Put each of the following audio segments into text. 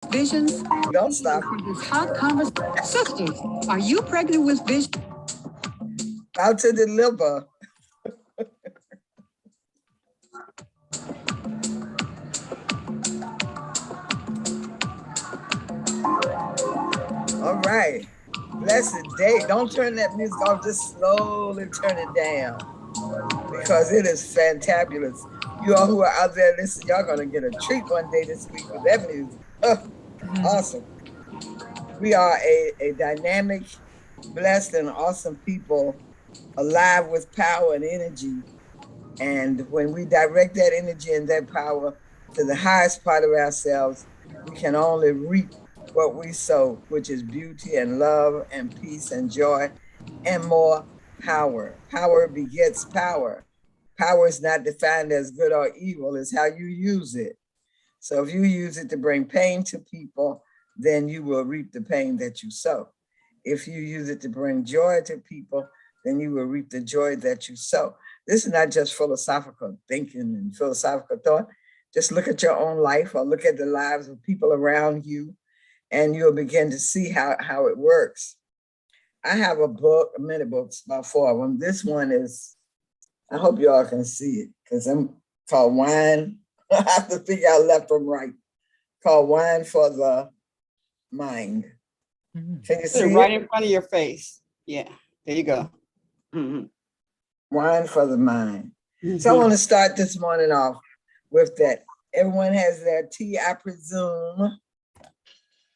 Visions. Don't stop. For this hot conversation. Sisters, are you pregnant with vision? How to deliver. All right. Blessed day. Don't turn that music off. Just slowly turn it down because it is fantabulous. You all who are out there listening, y'all going to get a treat one day this week with that music. Awesome. We are a dynamic, blessed, and awesome people alive with power and energy. And when we direct that energy and that power to the highest part of ourselves, we can only reap what we sow, which is beauty and love and peace and joy and more power. Power begets power. Power is not defined as good or evil, it's how you use it. So if you use it to bring pain to people, then you will reap the pain that you sow. If you use it to bring joy to people, then you will reap the joy that you sow. This is not just philosophical thinking and philosophical thought. Just look at your own life or look at the lives of people around you, and you'll begin to see how it works. I have a book, many books, about 4 of them. This one is, I hope you all can see it, because I'm called Wine. I have to figure out left from right. Called Wine for the Mind. Mm-hmm. Can you see it? Right in front of your face. Yeah, there you go. Mm-hmm. Wine for the Mind. Mm-hmm. So I want to start this morning off with that. Everyone has their tea, I presume.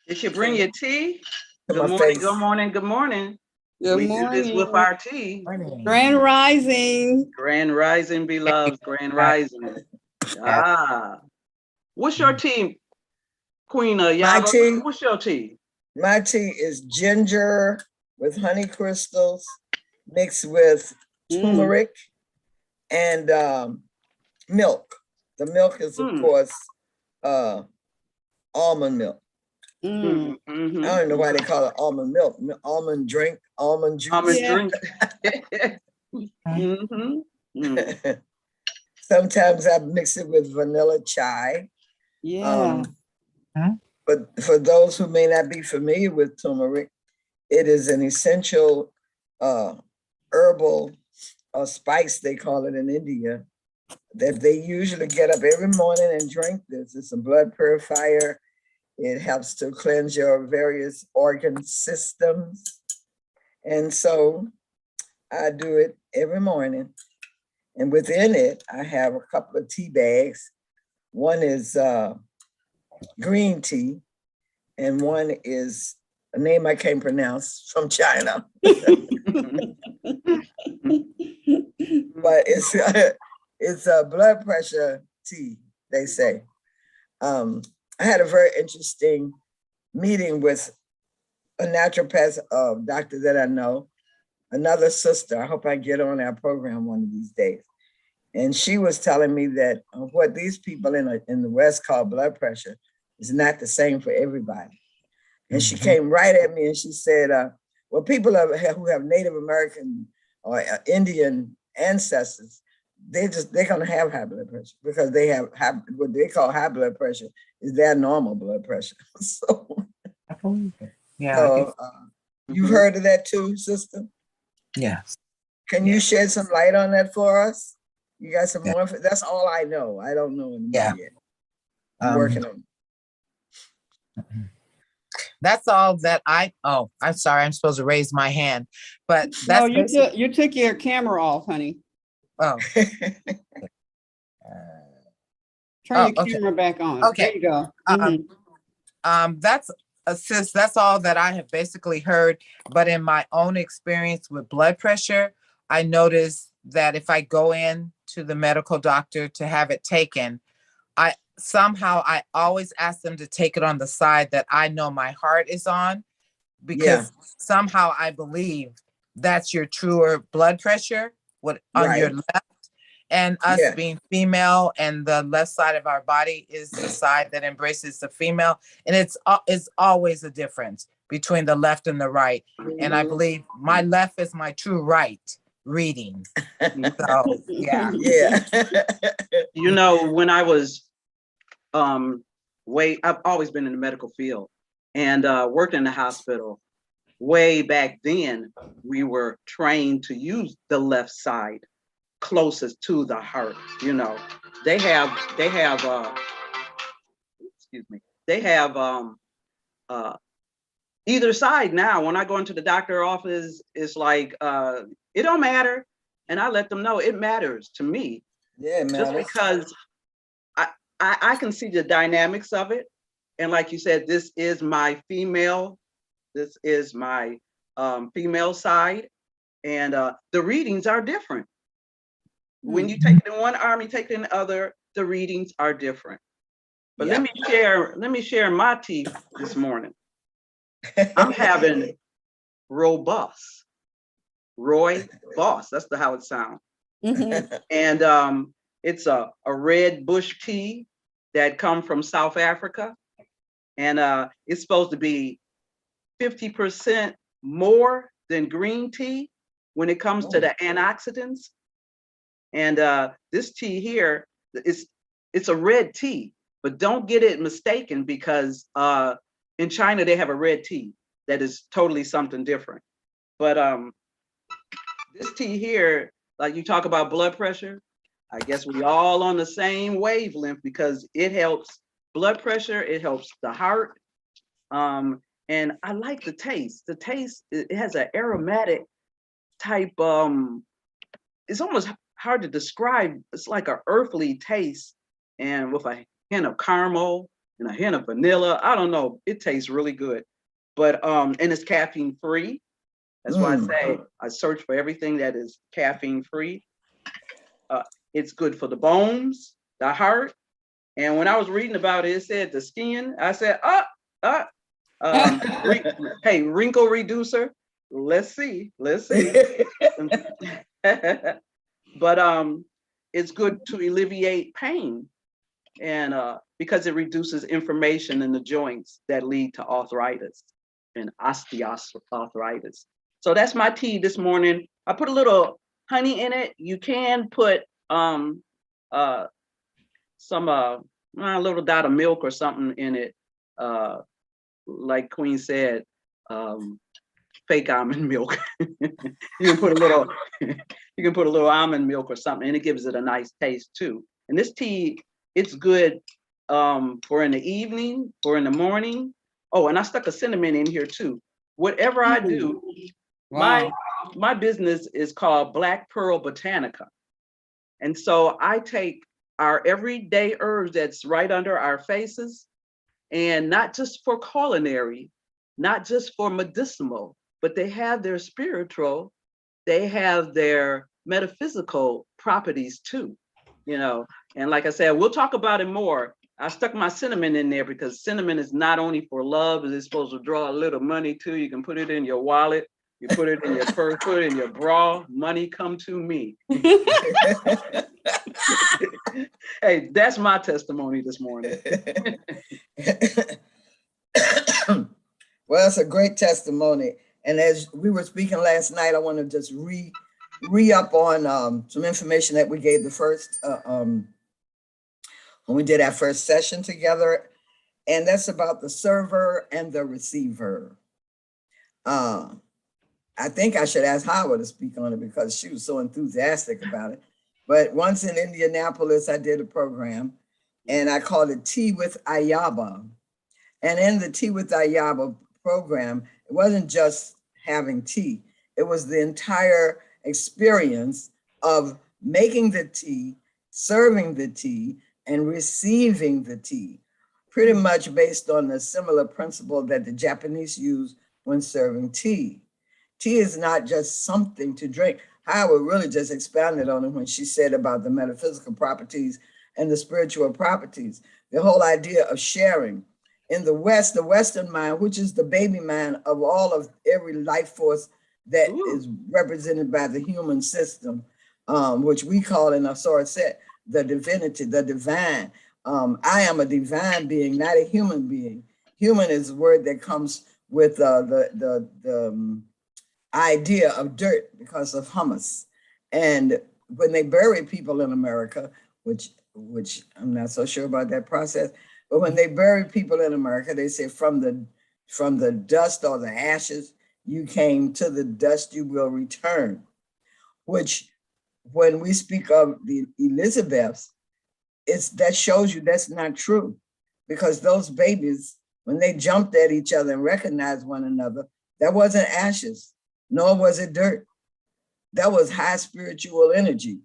You should bring your tea. Good morning, face. good morning, good morning. Good we morning. do this with our tea. Grand Rising. Grand Rising, beloved. Grand Rising. Ah. What's your tea, Queen Yaba? Tea, what's your tea? My tea is ginger with honey crystals mixed with turmeric and milk. The milk is, of course, almond milk. Mm-hmm. I don't know why they call it almond milk. Almond drink, almond juice. Almond drink. Mm-hmm. Sometimes I mix it with vanilla chai. Yeah. But for those who may not be familiar with turmeric, it is an essential herbal spice, they call it in India, that they usually get up every morning and drink this. It's a blood purifier. It helps to cleanse your various organ systems. And so I do it every morning. And within it, I have a couple of tea bags. One is green tea, and one is a name I can't pronounce, from China. But it's a blood pressure tea, they say. I had a very interesting meeting with a naturopath doctor that I know, another sister. I hope I get on our program one of these days. And she was telling me that what these people in the West call blood pressure is not the same for everybody. And she came right at me and she said, well, people who have Native American or Indian ancestors, they're going to have high blood pressure because they have what they call high blood pressure is their normal blood pressure. So, I believe it. Yeah. So, you've heard of that too, sister? Yes. Can you shed some light on that for us? You got some more? That's all I know. I don't know anymore yet. I'm working on it. That's all that I'm sorry, I'm supposed to raise my hand, but that's you took your camera off, honey. Oh. Turn your camera back on. Okay. There you go. That's all that I have basically heard. But in my own experience with blood pressure, I noticed that if I go in to the medical doctor to have it taken, I always ask them to take it on the side that I know my heart is on, because somehow I believe that's your truer blood pressure on your left. And us being female, and the left side of our body is the side that embraces the female. And it's always a difference between the left and the right. And I believe my left is my true right reading. So, You know, when I was I've always been in the medical field and worked in the hospital. Way back then, we were trained to use the left side closest to the heart. You know, they have excuse me, they have either side now. When I go into the doctor office, it's like it don't matter, and I let them know it matters to me. Yeah, it matters. Just because I can see the dynamics of it, and like you said, this is my female side, and the readings are different. When you take it in one arm, you take it in the other, the readings are different. But let me share my tea this morning. I'm having robust, Roy Boss. That's how it sounds. And it's a red bush tea that come from South Africa. And it's supposed to be 50% more than green tea when it comes to the antioxidants. And this tea here, it's a red tea, but don't get it mistaken, because in China, they have a red tea that is totally something different. But this tea here, like you talk about blood pressure, I guess we all on the same wavelength, because it helps blood pressure, it helps the heart. And I like the taste. The taste, it has an aromatic type, it's almost hard to describe. It's like an earthly taste, and with a hint of caramel and a hint of vanilla. I don't know. It tastes really good. But and it's caffeine free. That's why I say I search for everything that is caffeine free. It's good for the bones, the heart. And when I was reading about it, it said the skin. I said, hey, wrinkle reducer. Let's see. But it's good to alleviate pain, and because it reduces inflammation in the joints that lead to arthritis and osteoarthritis. So that's my tea this morning. I put a little honey in it. You can put some a little dot of milk or something in it, like Queen said, fake almond milk. You can put a little almond milk or something, and it gives it a nice taste too. And this tea, it's good for in the evening, for in the morning. Oh, and I stuck a cinnamon in here too. Whatever I do, my business is called Black Pearl Botanica. And so I take our everyday herbs that's right under our faces, and not just for culinary, not just for medicinal, but they have their spiritual, they have their metaphysical properties too, you know. And like I said, we'll talk about it more. I stuck my cinnamon in there because cinnamon is not only for love, it's supposed to draw a little money too. You can put it in your wallet, you put it in your purse, put it in your bra, money come to me. Hey, that's my testimony this morning. Well, it's a great testimony. And as we were speaking last night, I want to just re-up on some information that we gave the first, when we did our first session together. And that's about the server and the receiver. I think I should ask Howard to speak on it because she was so enthusiastic about it. But once in Indianapolis, I did a program and I called it Tea with Ayaba. And in the Tea with Ayaba program, it wasn't just having tea. It was the entire experience of making the tea, serving the tea, and receiving the tea, pretty much based on the similar principle that the Japanese use when serving tea. Tea is not just something to drink. Howard really just expanded on it when she said about the metaphysical properties and the spiritual properties, the whole idea of sharing. In the West, the Western mind, which is the baby mind of all of every life force that is represented by the human system, which we call in our sword set, the divinity, the divine. I am a divine being, not a human being. Human is a word that comes with the idea of dirt because of hummus. And when they bury people in America, which I'm not so sure about that process, But when they bury people in America, they say from the dust or the ashes, you came, to the dust you will return. Which, when we speak of the Elizabeths, that shows you that's not true, because those babies, when they jumped at each other and recognized one another, that wasn't ashes, nor was it dirt. That was high spiritual energy.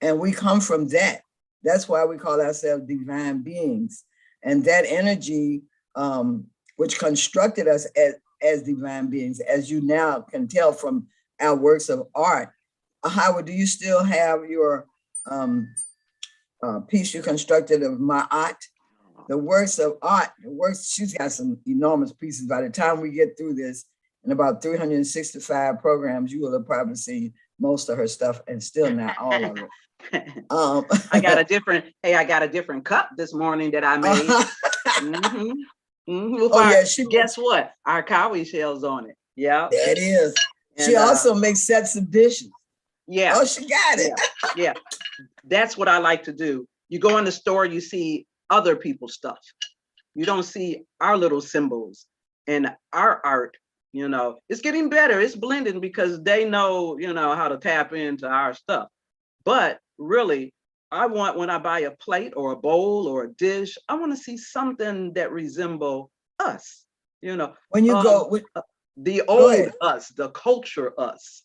And we come from that. That's why we call ourselves divine beings. And that energy, which constructed us as divine beings, as you now can tell from our works of art. Howard, do you still have your piece you constructed of my art? The works of art, she's got some enormous pieces. By the time we get through this, in about 365 programs, you will have probably seen most of her stuff, and still not all of it. I got a different cup this morning that I made. Guess what? Our cowrie shells on it. Yeah. That is. And, she also makes sets of dishes. Yeah. Oh, she got it. Yeah. That's what I like to do. You go in the store, you see other people's stuff. You don't see our little symbols and our art. You know, it's getting better. It's blending because they know, how to tap into our stuff. But really, I want, when I buy a plate or a bowl or a dish, I want to see something that resemble us. When you go, the old us, the culture us.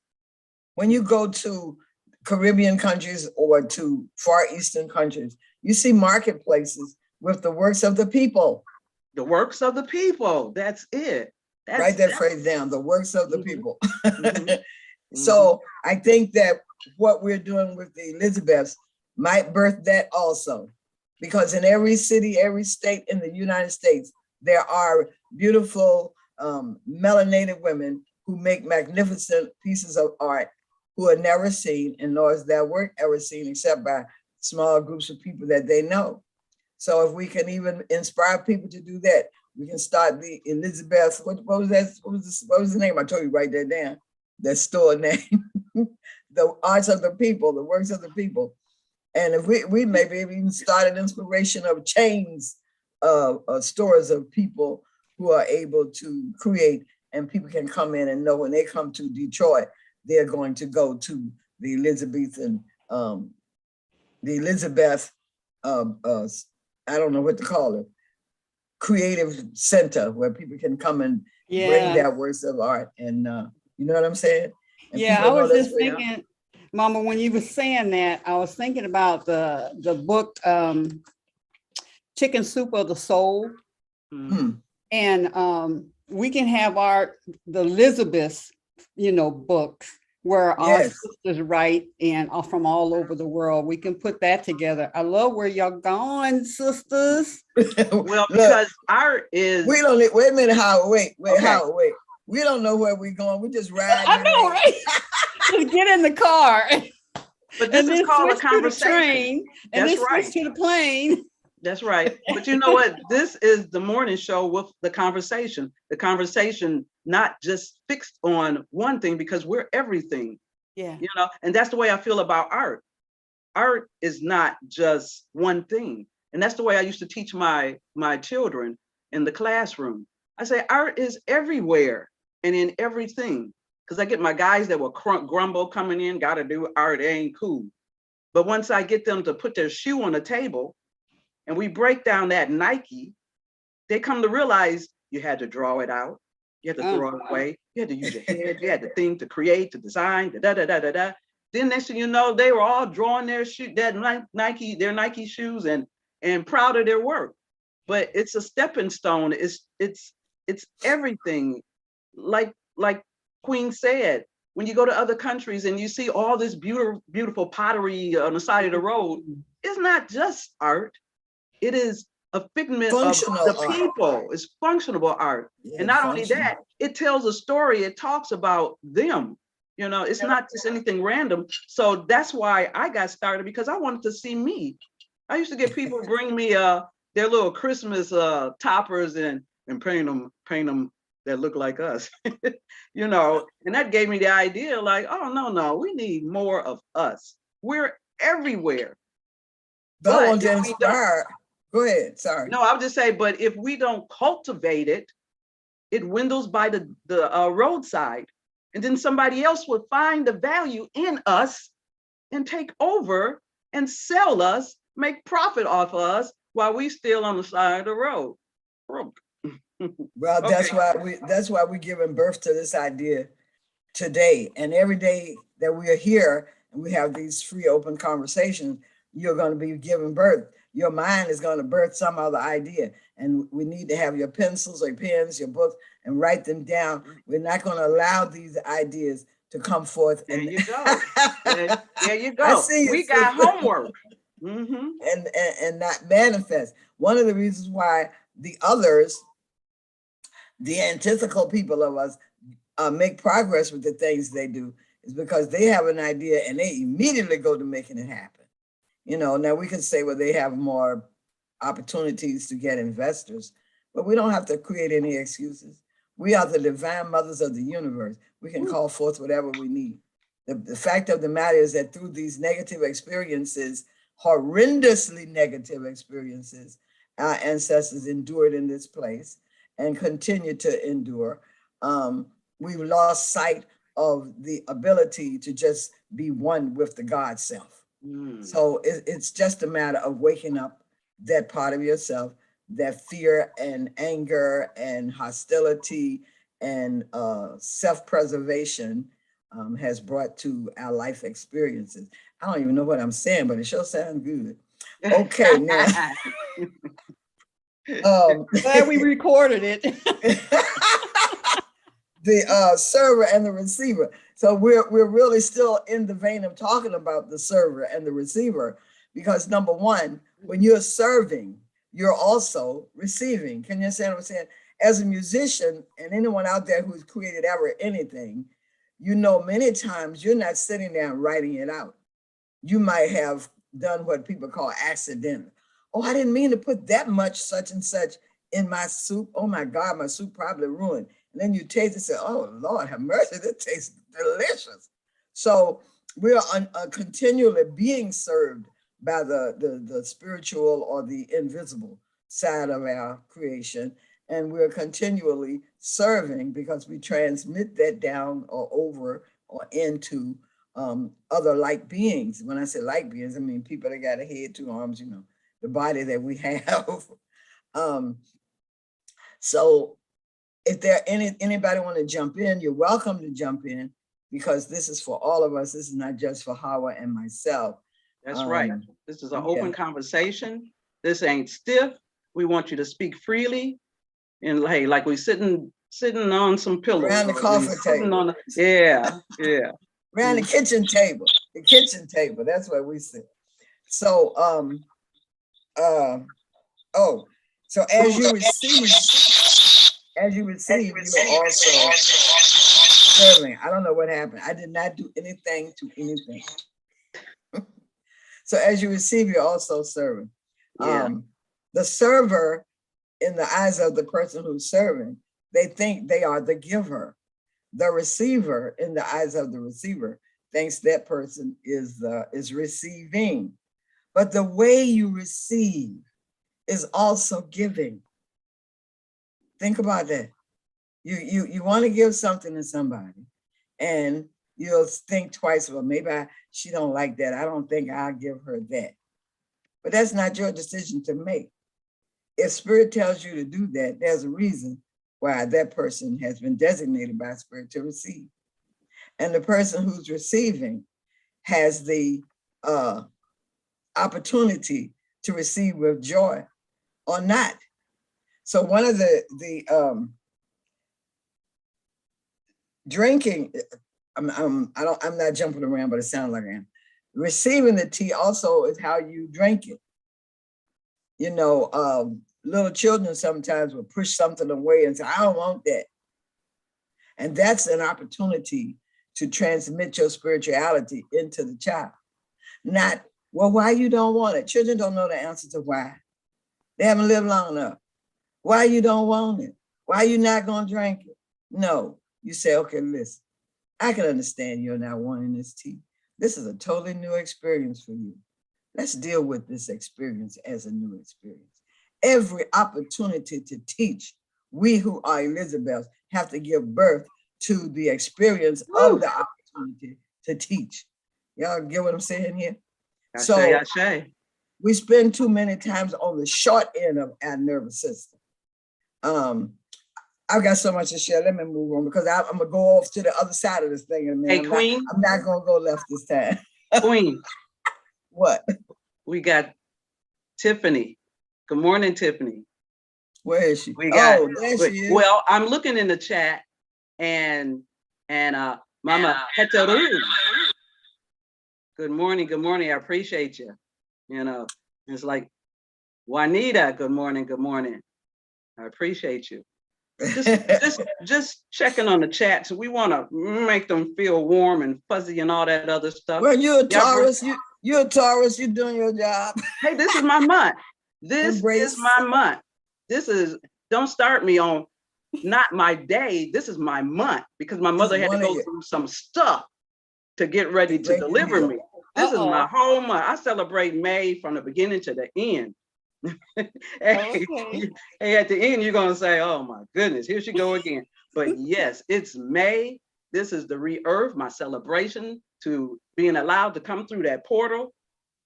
When you go to Caribbean countries or to Far Eastern countries, you see marketplaces with the works of the people. The works of the people. That's it. Write that phrase down, the works of the people. So I think that what we're doing with the Elizabeths might birth that also, because in every city, every state in the United States, there are beautiful melanated women who make magnificent pieces of art who are never seen, and nor is their work ever seen except by small groups of people that they know. So if we can even inspire people to do that, we can start the Elizabeth, what was that? What was the name? I told you, write that down. That store name. The arts of the people, the works of the people. And if we maybe even start an inspiration of chains of stores of people who are able to create, and people can come in and know when they come to Detroit, they're going to go to the Elizabethan, the Elizabeth, I don't know what to call it, creative center where people can come and bring their works of art. And you know what I'm saying? And I was just thinking, Mama, when you were saying that, I was thinking about the book, Chicken Soup of the Soul. And we can have the Elizabeth, books where our sisters write and are from all over the world. We can put that together. I love where y'all going, sisters. Well, because art is. We don't. Wait a minute, Howard. Wait, Howard. Wait. We don't know where we're going. We just ride. I know, right? Just get in the car. But this is called a conversation. And then switch to the plane. That's right. But you know what? This is the morning show with the conversation. The conversation not just fixed on one thing, because we're everything. Yeah. And that's the way I feel about art. Art is not just one thing. And that's the way I used to teach my children in the classroom. I say art is everywhere and in everything. Because I get my guys that will grumble coming in, got to do art, it ain't cool. But once I get them to put their shoe on the table and we break down that Nike, they come to realize you had to draw it out. You had to throw it away. You had to use your head. You had to think, to create, to design, da-da-da-da-da-da. Then next thing you know, they were all drawing their Nike shoes and proud of their work. But it's a stepping stone. It's everything. Like Queen said, when you go to other countries and you see all this beautiful pottery on the side of the road, it's not just art. It is a figment of the people. It's functional art. Yeah, and not only that, it tells a story. It talks about them. It's not just anything random. So that's why I got started, because I wanted to see me. I used to get people bring me their little Christmas toppers and paint them that look like us, and that gave me the idea, like, oh, no, we need more of us. We're everywhere. But I want to inspire. Go ahead. Sorry. No, I would just say, but if we don't cultivate it, it dwindles by the roadside. And then somebody else will find the value in us and take over and sell us, make profit off of us while we still on the side of the road. Broke. Well, that's why we're giving birth to this idea today. And every day that we are here and we have these free open conversations, you're going to be giving birth. Your mind is going to birth some other idea. And we need to have your pencils or your pens, your books, and write them down. We're not going to allow these ideas to come forth. There you go. There you go. I see we got homework. And not manifest. One of the reasons why the others, the antithetical people of us, make progress with the things they do is because they have an idea and they immediately go to making it happen. You know, now we can say, well, they have more opportunities to get investors, but we don't have to create any excuses. We are the divine mothers of the universe. We can call forth whatever we need. The fact of the matter is that through these negative experiences, horrendously negative experiences, our ancestors endured in this place and continue to endure. We've lost sight of the ability to just be one with the God self. So it's just a matter of waking up that part of yourself, that fear and anger and hostility and self-preservation has brought to our life experiences. I don't even know what I'm saying, but it sure sounds good. Okay, now. Glad we recorded it. The server and the receiver. So we're really still in the vein of talking about the server and the receiver, because number one, when you're serving, you're also receiving. Can you understand what I'm saying? As a musician and anyone out there who's created ever anything, you know, many times you're not sitting there and writing it out. You might have done what people call accidental. Oh, I didn't mean to put that much such and such in my soup. Oh my God, my soup probably ruined. And then you taste it and say, oh Lord, have mercy, this tastes delicious. So we are continually being served by the spiritual or the invisible side of our creation. And we're continually serving because we transmit that down or over or into other like beings. When I say like beings, I mean people that got a head, two arms, you know, the body that we have. So if there anybody want to jump in, you're welcome to jump in, because this is for all of us. This is not just for Howard and myself. That's right. This is an open conversation. This ain't stiff. We want you to speak freely. And hey, like we sitting on some pillows. Around the coffee table. Yeah. Around the kitchen table. The kitchen table. That's where we sit. So so as you receive, you're also serving. I don't know what happened. I did not do anything to anything. So as you receive, you're also serving. The server, in the eyes of the person who's serving, they think they are the giver. The receiver, in the eyes of the receiver, thinks that person is receiving. But the way you receive is also giving. Think about that. You want to give something to somebody, and you'll think twice, well, maybe she don't like that. I don't think I'll give her that. But that's not your decision to make. If Spirit tells you to do that, there's a reason why that person has been designated by Spirit to receive. And the person who's receiving has the opportunity to receive with joy or not. So one of the drinking, I'm not jumping around, but it sounds like I am. Receiving the tea also is how you drink it. You know, little children sometimes will push something away and say, I don't want that. And that's an opportunity to transmit your spirituality into the child. Not, well, why you don't want it? Children don't know the answer to why. They haven't lived long enough. Why you don't want it? Why you not gonna drink it? No, you say, okay, listen, I can understand you're not wanting this tea. This is a totally new experience for you. Let's deal with this experience as a new experience. every opportunity to teach. We who are Elizabeths have to give birth to the experience of the opportunity to teach. Y'all get what I'm saying here? So we spend too many times on the short end of our nervous system. I've got so much to share. Let me move on because I'm gonna go off to the other side of this thing in a minute. Hey, Queen. I'm not gonna go left this time. Queen. What? We got Tiffany. Good morning, Tiffany. Where is she? There she is. Well, I'm looking in the chat and Mama Hetaru. Good morning. I appreciate you. You know, it's like Juanita, good morning. I appreciate you. Just checking on the chat. So we want to make them feel warm and fuzzy and all that other stuff. Well, you're a Taurus. You're a Taurus. You're doing your job. Hey, this is my month. This is my month. Don't start me on not my day. This is my month because my mother had to go through some stuff to get ready to deliver me. This is my whole month. I celebrate May from the beginning to the end. Hey, at the end, you're gonna say, "Oh my goodness, here she go again." But yes, it's May. This is the re-earth, my celebration to being allowed to come through that portal.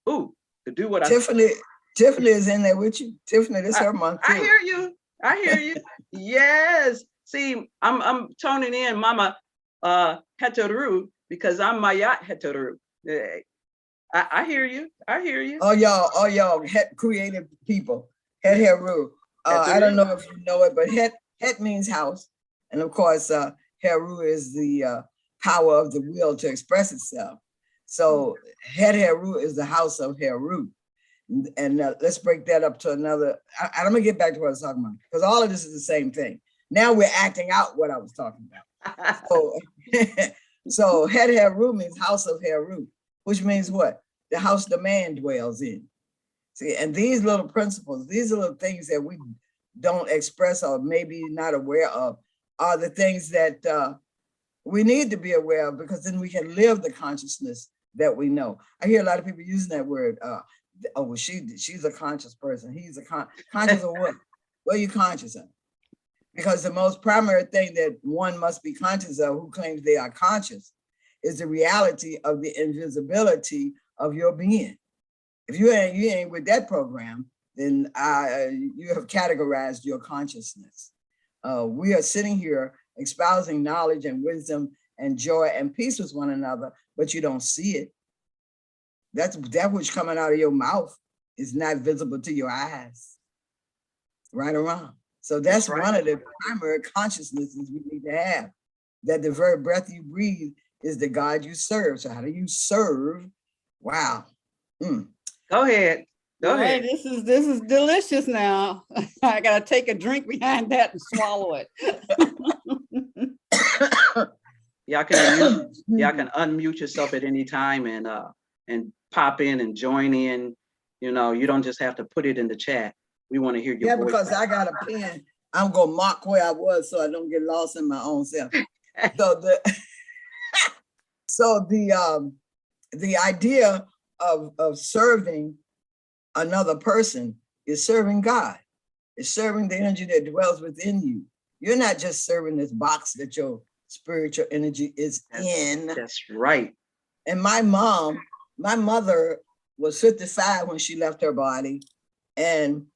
To do what Tiffany is in there with you. Tiffany, this is her month too. I hear you. Yes. See, I'm toning in Mama Hetaru because I'm Mayat Hetaru. I hear you. Oh y'all creative people. Het Heru. I don't know if you know it, but Het means house. And of course, Heru is the power of the will to express itself. So Het Heru is the house of Heru. And let's break that up to another. I'm gonna get back to what I was talking about because all of this is the same thing. Now we're acting out what I was talking about. So Het Heru means house of Heru, which means what? The house the man dwells in. See, and these little principles, these little things that we don't express or maybe not aware of are the things that we need to be aware of because then we can live the consciousness that we know. I hear a lot of people using that word. She's a conscious person. He's conscious of what? What are you conscious of? Because the most primary thing that one must be conscious of who claims they are conscious is the reality of the invisibility of your being. If you ain't with that program, then you have categorized your consciousness. We are sitting here espousing knowledge and wisdom and joy and peace with one another, but you don't see it. That which coming out of your mouth is not visible to your eyes. Right or wrong? So that's right. One of the primary consciousnesses we need to have. That the very breath you breathe is the God you serve. So how do you serve? Wow. Go ahead. This is delicious now. I gotta take a drink behind that and swallow it. Y'all can unmute yourself at any time and pop in and join in. You know, you don't just have to put it in the chat. We want to hear your voice. Because I got a pen. I'm gonna mark where I was so I don't get lost in my own self. So the idea of serving another person is serving God. It's serving the energy that dwells within you. You're not just serving this box that your spiritual energy is in. That's right. And my mother was 55 when she left her body, and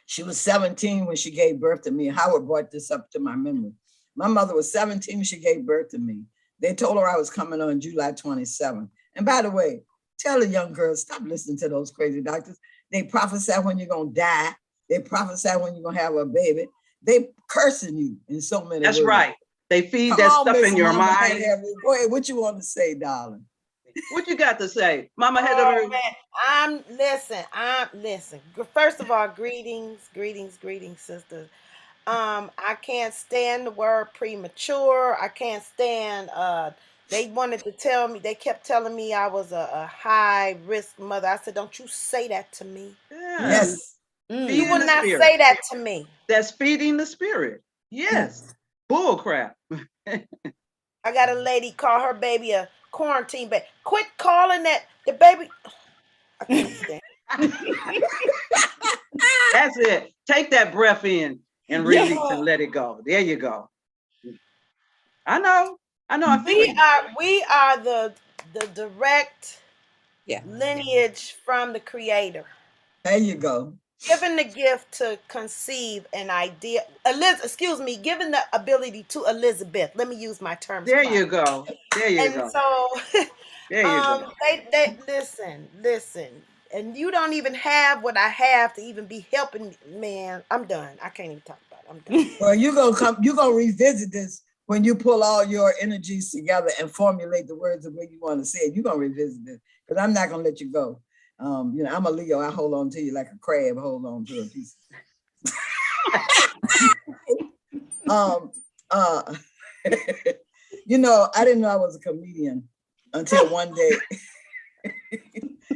she was 17 when she gave birth to me. Howard brought this up to my memory. My mother was 17 when she gave birth to me. They told her I was coming on July 27th. And by the way, tell the young girls, stop listening to those crazy doctors. They prophesy when you're going to die. They prophesy when you're going to have a baby. They cursing you in so many That's ways. right. They feed that stuff in your mind. Go ahead, what you want to say, darling? What you got to say? Mama Listen. First of all, greetings, sisters. I can't stand the word premature. I can't stand they wanted to tell me, they kept telling me I was a high risk mother. I said, don't you say that to me. Yes. You will not say that to me. That's feeding the spirit. Yes. Bull crap. I got a lady call her baby a quarantine baby. Quit calling that the baby. I can't stand. That's it. Take that breath in and release and let it go. There you go. I know. I feel you. We are the direct Yeah. lineage from the creator. There you go. Given the gift to conceive an idea, given the ability to Elizabeth. Let me use my terms There you properly. go. There you And go. so, There you go. they listen, and you don't even have what I have to even be helping. Man, I'm done. I can't even talk about it. I'm done. Well, you're gonna revisit this when you pull all your energies together and formulate the words the way you want to say it. You're gonna revisit this because I'm not gonna let you go. I'm a Leo. I hold on to you like a crab hold on to a piece. I didn't know I was a comedian until one day.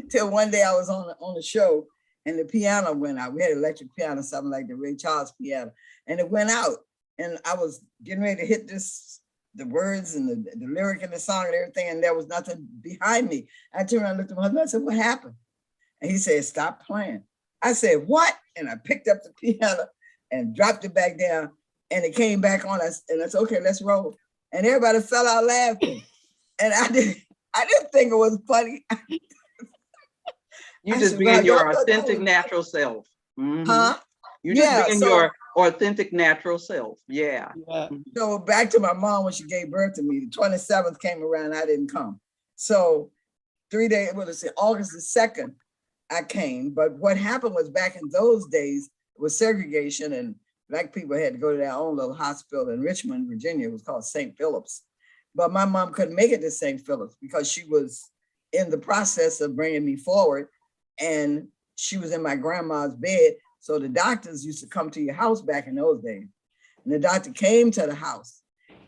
Till one day I was on a show and the piano went out. We had electric piano, something like the Ray Charles piano, and it went out. And I was getting ready to hit the words and the lyric in the song and everything, and there was nothing behind me. I turned around and looked at my husband. I said, "What happened?" And he said, "Stop playing." I said, "What?" And I picked up the piano and dropped it back down, and it came back on us. And I said, "Okay, let's roll." And everybody fell out laughing. And I didn't think it was funny. You just being your authentic natural self. Mm-hmm. Huh? You just being your authentic natural self. Yeah. So back to my mom when she gave birth to me, the 27th came around, I didn't come. So 3 days, August the 2nd, I came. But what happened was back in those days, it was segregation and Black people had to go to their own little hospital in Richmond, Virginia. It was called St. Philip's. But my mom couldn't make it to St. Philip's because she was in the process of bringing me forward. And she was in my grandma's bed. So the doctors used to come to your house back in those days. And the doctor came to the house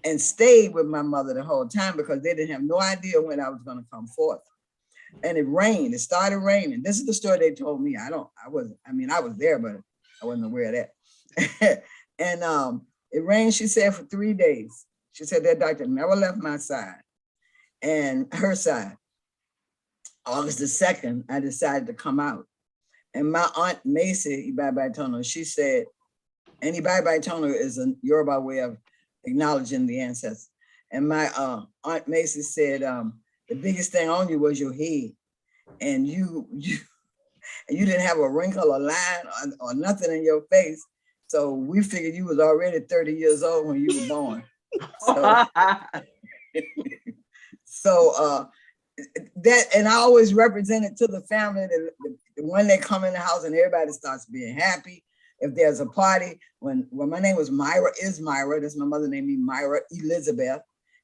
and stayed with my mother the whole time because they didn't have no idea when I was going to come forth. And it rained. It started raining. This is the story they told me. I was there, but I wasn't aware of that. And it rained, she said, for 3 days. She said that doctor never left my side and her side. August the 2nd, I decided to come out. And my Aunt Macy Ibaibaitono, she said, and Ibaibaitono is a Yoruba way of acknowledging the ancestors. And my Aunt Macy said, the biggest thing on you was your head. And you didn't have a wrinkle or line or nothing in your face. So we figured you was already 30 years old when you were born. So that, and I always represent it to the family that when they come in the house and everybody starts being happy. If there's a party, when my name was Myra, that's my mother named me Myra Elizabeth.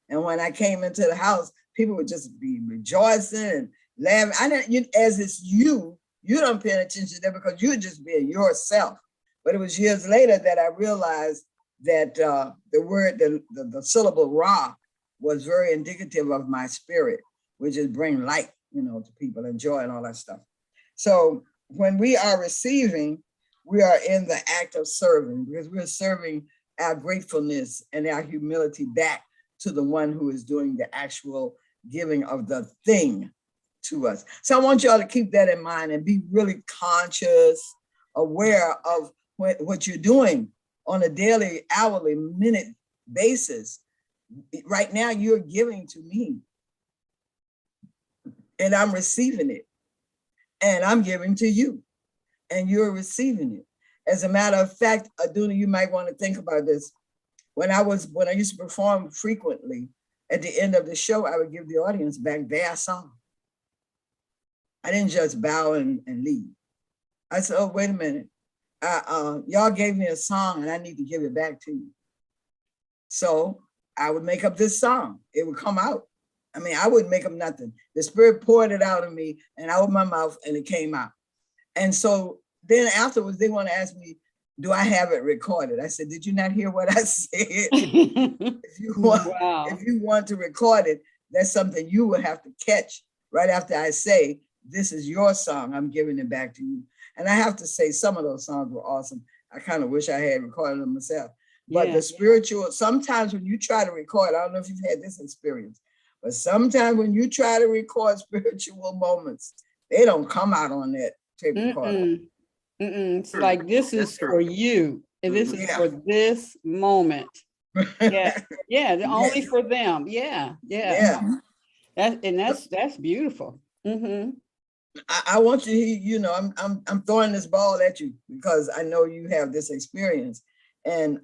And when I came into the house, people would just be rejoicing and laughing. As it's you don't pay attention to that because you're just being yourself. But it was years later that I realized that the word, the syllable Ra was very indicative of my spirit, which is bring light, to people and joy and all that stuff. So when we are receiving, we are in the act of serving because we're serving our gratefulness and our humility back to the one who is doing the actual giving of the thing to us. So I want y'all to keep that in mind and be really conscious, aware of what you're doing on a daily, hourly, minute basis. Right now, you're giving to me and I'm receiving it. And I'm giving to you and you're receiving it. As a matter of fact, Aduna, you might want to think about this. When I used to perform frequently, at the end of the show, I would give the audience back their song. I didn't just bow and leave. I said, oh, wait a minute. Y'all gave me a song and I need to give it back to you. So I would make up this song. It would come out. I wouldn't make up nothing. The Spirit poured it out of me and I opened my mouth and it came out. And so then afterwards, they want to ask me, do I have it recorded? I said, did you not hear what I said? If you want to record it, that's something you will have to catch right after I say, this is your song, I'm giving it back to you. And I have to say, some of those songs were awesome. I kind of wish I had recorded them myself. But the spiritual, sometimes when you try to record, I don't know if you've had this experience, but sometimes when you try to record spiritual moments, they don't come out on that tape recorder. It's like, this is for you, and this is for this moment. Yeah, only for them. Yeah. That's beautiful. I want you to, I'm throwing this ball at you because I know you have this experience, and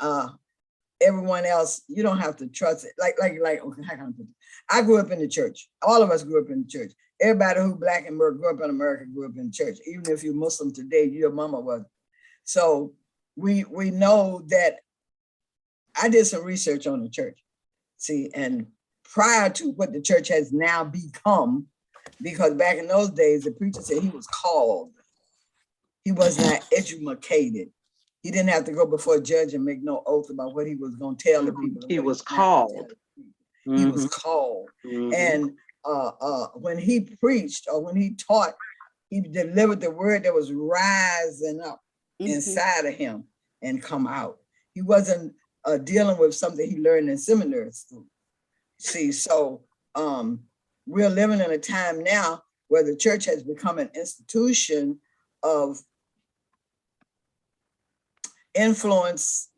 everyone else, you don't have to trust it. Okay, how can I put it? I grew up in the church. All of us grew up in the church. Everybody who Black and grew up in America grew up in the church. Even if you're Muslim today, your mama was. So we know that. I did some research on the church, see, and prior to what the church has now become, because back in those days, the preacher said he was called. He was not educated. He didn't have to go before a judge and make no oath about what he was going to tell the people. He was called. He was called. And when he preached or when he taught, he delivered the word that was rising up inside of him and come out. He wasn't dealing with something he learned in seminary school. See, so we're living in a time now where the church has become an institution of influence.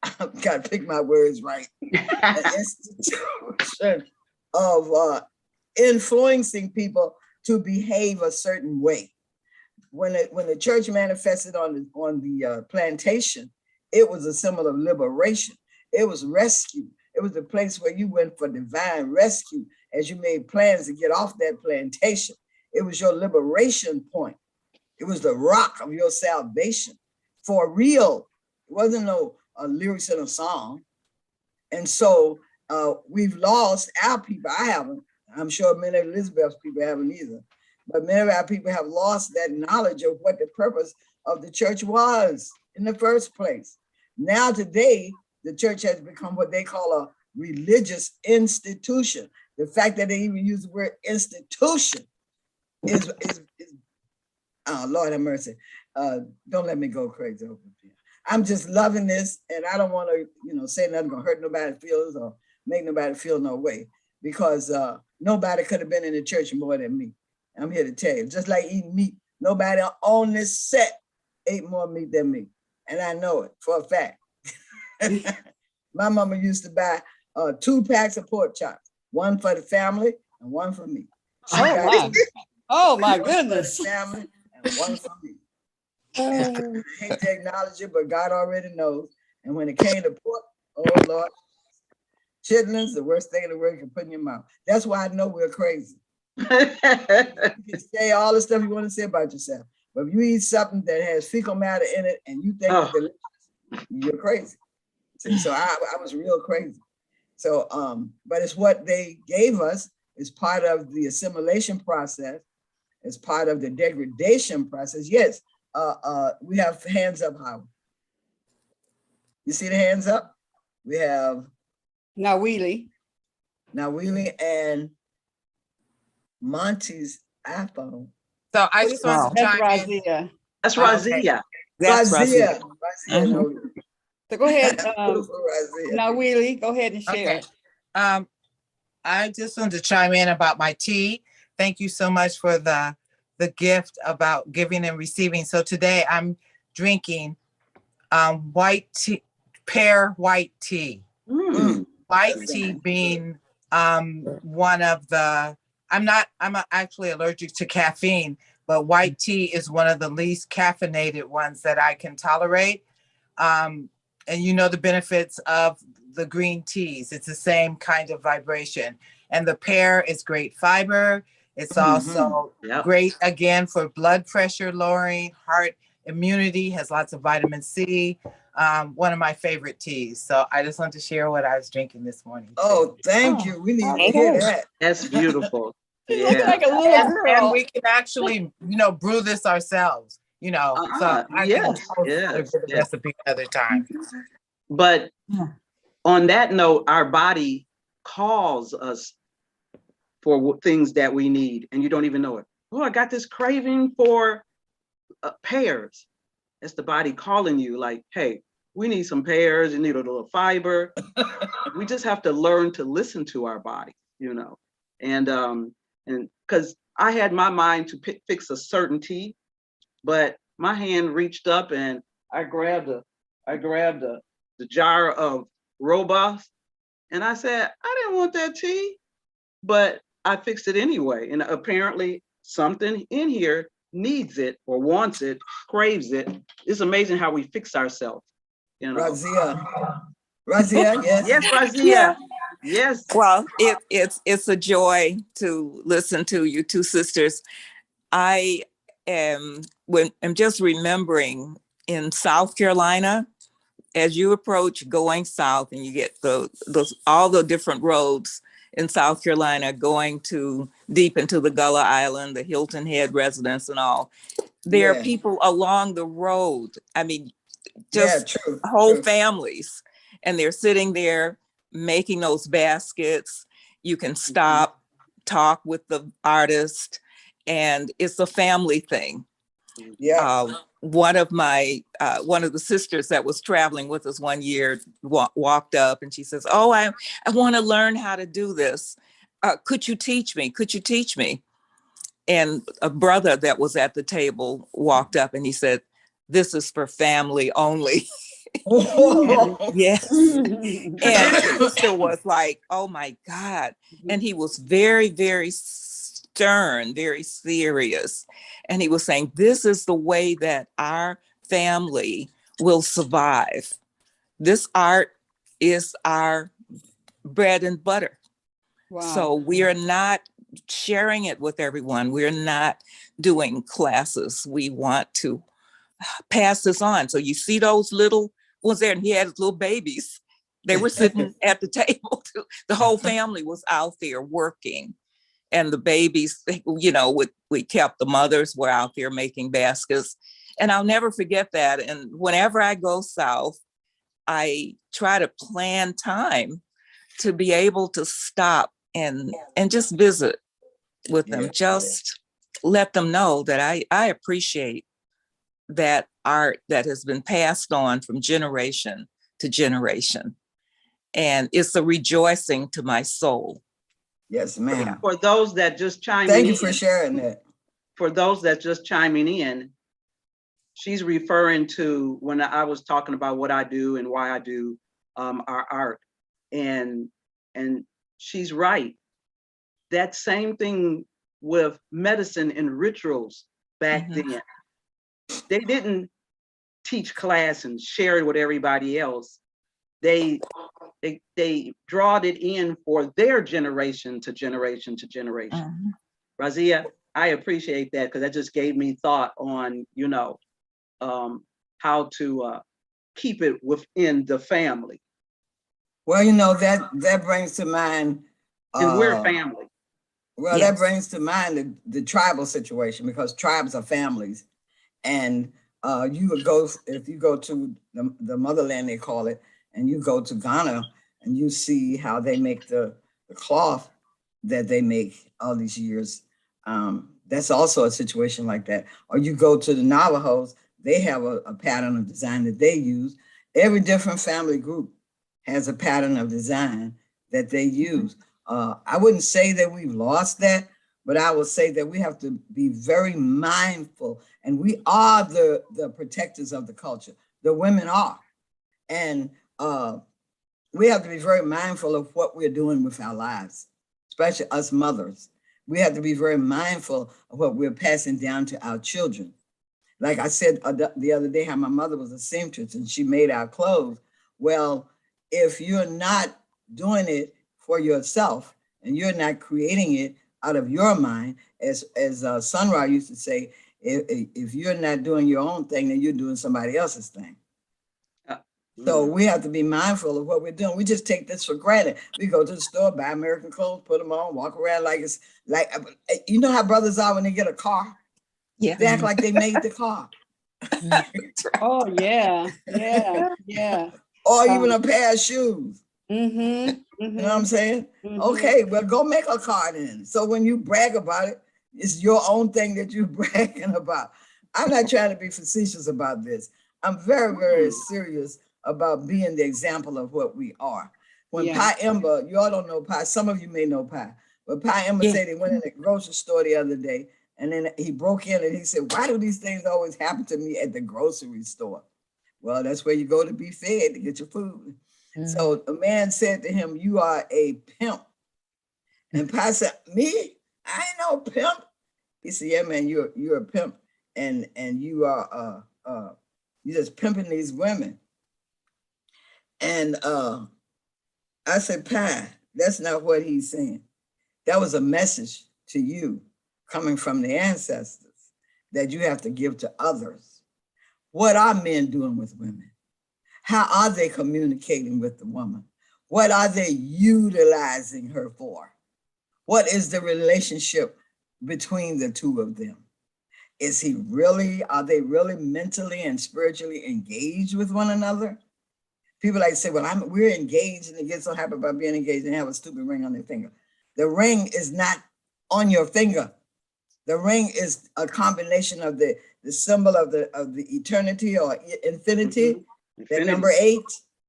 I've got to pick my words right. An institution of influencing people to behave a certain way. When the church manifested on the plantation, it was a symbol of liberation. It was rescue. It was a place where you went for divine rescue as you made plans to get off that plantation. It was your liberation point. It was the rock of your salvation. For real. It wasn't no lyrics in a song. And so we've lost our people. I haven't. I'm sure many of Elizabeth's people haven't either. But many of our people have lost that knowledge of what the purpose of the church was in the first place. Now today, the church has become what they call a religious institution. The fact that they even use the word institution is oh, Lord have mercy. Don't let me go crazy over here. I'm just loving this, and I don't want to, say nothing gonna hurt nobody's feelings or make nobody feel no way, because nobody could have been in the church more than me. I'm here to tell you, just like eating meat, nobody on this set ate more meat than me. And I know it for a fact. My mama used to buy 2 packs of pork chops, one for the family and one for me. Oh my goodness. Family and one for me. I hate to acknowledge it, but God already knows. And when it came to pork, oh Lord, chitlins, the worst thing in the world you can put in your mouth. That's why I know we're crazy. You can say all the stuff you want to say about yourself, but if you eat something that has fecal matter in it and you think it's delicious, you're crazy. See, so I was real crazy. So, but it's what they gave us. It's part of the assimilation process. It's part of the degradation process. Yes, we have hands up, Howard. You see the hands up? We have Nawili and Monty's iPhone. So I just want to chime in. That's Razia. That's Razia. So go ahead, Nawili, go ahead and share. Okay. I just wanted to chime in about my tea. Thank you so much for the gift about giving and receiving. So today I'm drinking white tea, pear white tea. White tea being one of the, I'm actually allergic to caffeine, but white tea is one of the least caffeinated ones that I can tolerate. And you know the benefits of the green teas. It's the same kind of vibration. And the pear is great fiber. It's also great, again, for blood pressure lowering, heart immunity, has lots of vitamin C. One of my favorite teas. So I just wanted to share what I was drinking this morning. Oh, thank you. We need to hear that. That's beautiful. Looking like a little girl. And we can actually, brew this ourselves, so I can post the recipe another time. But on that note, our body calls us for things that we need, and you don't even know it. Oh, I got this craving for pears. It's the body calling you like, hey, we need some pears, you need a little fiber. We just have to learn to listen to our body, and because I had my mind to fix a certain tea, but my hand reached up and I grabbed the jar of Robust, and I said, I didn't want that tea, but I fixed it anyway. And apparently something in here needs it or wants it, craves it. It's amazing how we fix ourselves. You know. Razia, yes. Yes, Razia. Yeah. Yes. Well, it's a joy to listen to you two sisters. I am just remembering in South Carolina, as you approach going south and you get all the different roads in South Carolina going to deep into the Gullah Island, the Hilton Head residence and all. There are people along the road. I mean, just whole families, and they're sitting there making those baskets. You can stop, talk with the artist, and it's a family thing. Yeah. One of the sisters that was traveling with us one year walked up and she says, "Oh, I want to learn how to do this. Could you teach me? Could you teach me?" And a brother that was at the table walked up and he said, "This is for family only." Yes. And the sister was like, "Oh my God." And he was very, very stern, very serious. And he was saying, this is the way that our family will survive. This art is our bread and butter. Wow. So we are not sharing it with everyone. We're not doing classes. We want to pass this on. So you see those little ones there, and he had his little babies. They were sitting at the table too. The whole family was out there working. And the babies, you know, we kept, the mothers were out there making baskets. And I'll never forget that. And whenever I go south, I try to plan time to be able to stop and just visit with them. Just let them know that I appreciate that art that has been passed on from generation to generation. And it's a rejoicing to my soul. Yes, ma'am. For those that just chiming in. Thank you for sharing that. For those that just chiming in, she's referring to when I was talking about what I do and why I do our art. And she's right. That same thing with medicine and rituals back then. They didn't teach class and share it with everybody else. They drawed it in for their generation to generation to generation. Razia, I appreciate that, because that just gave me thought on, you know, how to keep it within the family. Well, you know, that brings to mind. And we're family. Well, that brings to mind the tribal situation, because tribes are families. And you would go, if you go to the motherland, they call it, and you go to Ghana and you see how they make the cloth that they make all these years. That's also a situation like that. Or you go to the Navajos, they have a pattern of design that they use. Every different family group has a pattern of design that they use. I wouldn't say that we've lost that, but I would say that we have to be very mindful, and we are the protectors of the culture. The women are. And we have to be very mindful of what we're doing with our lives, especially us mothers. We have to be very mindful of what we're passing down to our children. Like I said the other day, how my mother was a seamstress and she made our clothes. Well, if you're not doing it for yourself and you're not creating it out of your mind, as Sun Ra used to say, if you're not doing your own thing, then you're doing somebody else's thing. So we have to be mindful of what we're doing. We just take this for granted. We go to the store, buy American clothes, put them on, walk around like it's like, you know how brothers are when they get a car? Yeah. They act like they made the car. Oh, yeah, yeah, yeah. Or even a pair of shoes. You know what I'm saying? Okay, well, go make a car then. So when you brag about it, it's your own thing that you're bragging about. I'm not trying to be facetious about this. I'm very, very serious about being the example of what we are. When Pi Emba, you all don't know Pi, some of you may know Pi, but Pi Emba said they went in the grocery store the other day And then he broke in and he said, why do these things always happen to me at the grocery store? Well, that's where you go to be fed, to get your food. So a man said to him, you are a pimp. And Pa said, me? I ain't no pimp. He said, yeah, man, you're a pimp. And you are you just pimping these women. And I said, Pa, that's not what he's saying. That was a message to you coming from the ancestors that you have to give to others. What are men doing with women? How are they communicating with the woman? What are they utilizing her for? What is the relationship between the two of them? Are they really mentally and spiritually engaged with one another? People like to say, well, we're engaged, and they get so happy about being engaged and have a stupid ring on their finger. The ring is not on your finger. The ring is a combination of the symbol of the eternity or infinity, that number 8.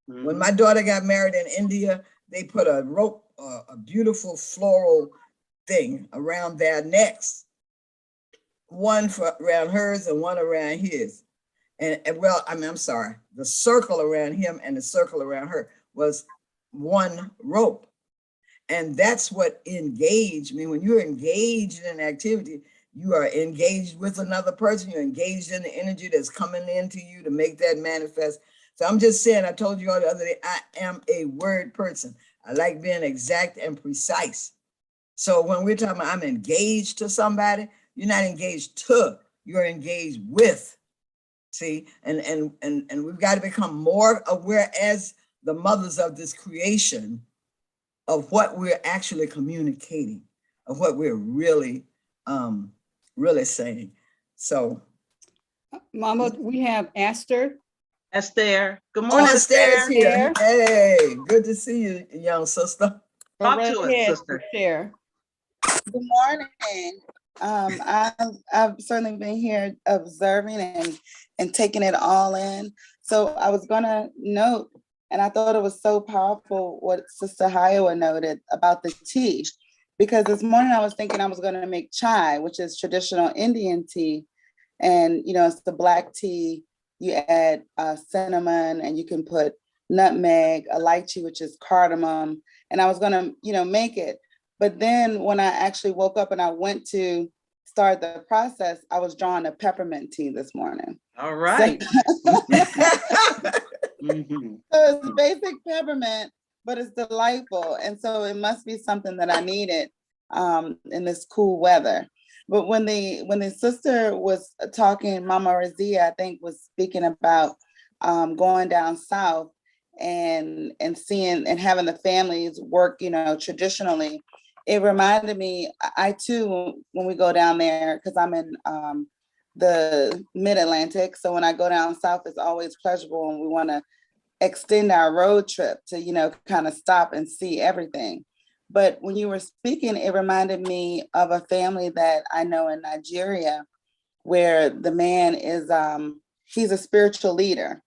When my daughter got married in India, they put a rope, a beautiful floral thing around their necks, one around hers and one around his. And well, I'm sorry, the circle around him and the circle around her was one rope. And that's what engaged means. When you're engaged in an activity, you are engaged with another person. You're engaged in the energy that's coming into you to make that manifest. So I'm just saying, I told you all the other day, I am a word person. I like being exact and precise. So when we're talking about I'm engaged to somebody, you're not engaged to, you're engaged with. See, and we've got to become more aware as the mothers of this creation of what we're actually communicating, of what we're really saying. So, Mama, we have Esther. Esther, good morning, Esther's here. Hey, good to see you, young sister. Talk to us, sister. Share. Good morning. I've certainly been here observing and taking it all in. So I was gonna note, and I thought it was so powerful what Sister Hiowa noted about the tea, because this morning I was thinking I was gonna make chai, which is traditional Indian tea. And, it's the black tea. You add cinnamon, and you can put nutmeg, lychee, which is cardamom. And I was gonna, make it. But then when I actually woke up and I went to start the process, I was drawing a peppermint tea this morning. All right. So it's basic peppermint, but it's delightful. And so it must be something that I needed in this cool weather. But when the sister was talking, Mama Razia, I think, was speaking about going down south and seeing and having the families work, traditionally. It reminded me, I too, when we go down there, because I'm in the mid-Atlantic. So when I go down south, it's always pleasurable, and we want to extend our road trip to, kind of stop and see everything. But when you were speaking, it reminded me of a family that I know in Nigeria, where the man is, he's a spiritual leader,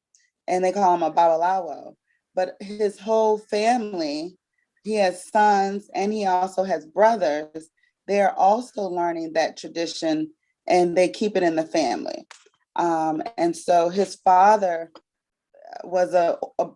and they call him a Babalawo. But his whole family, he has sons and he also has brothers. They're also learning that tradition, and they keep it in the family. And so his father was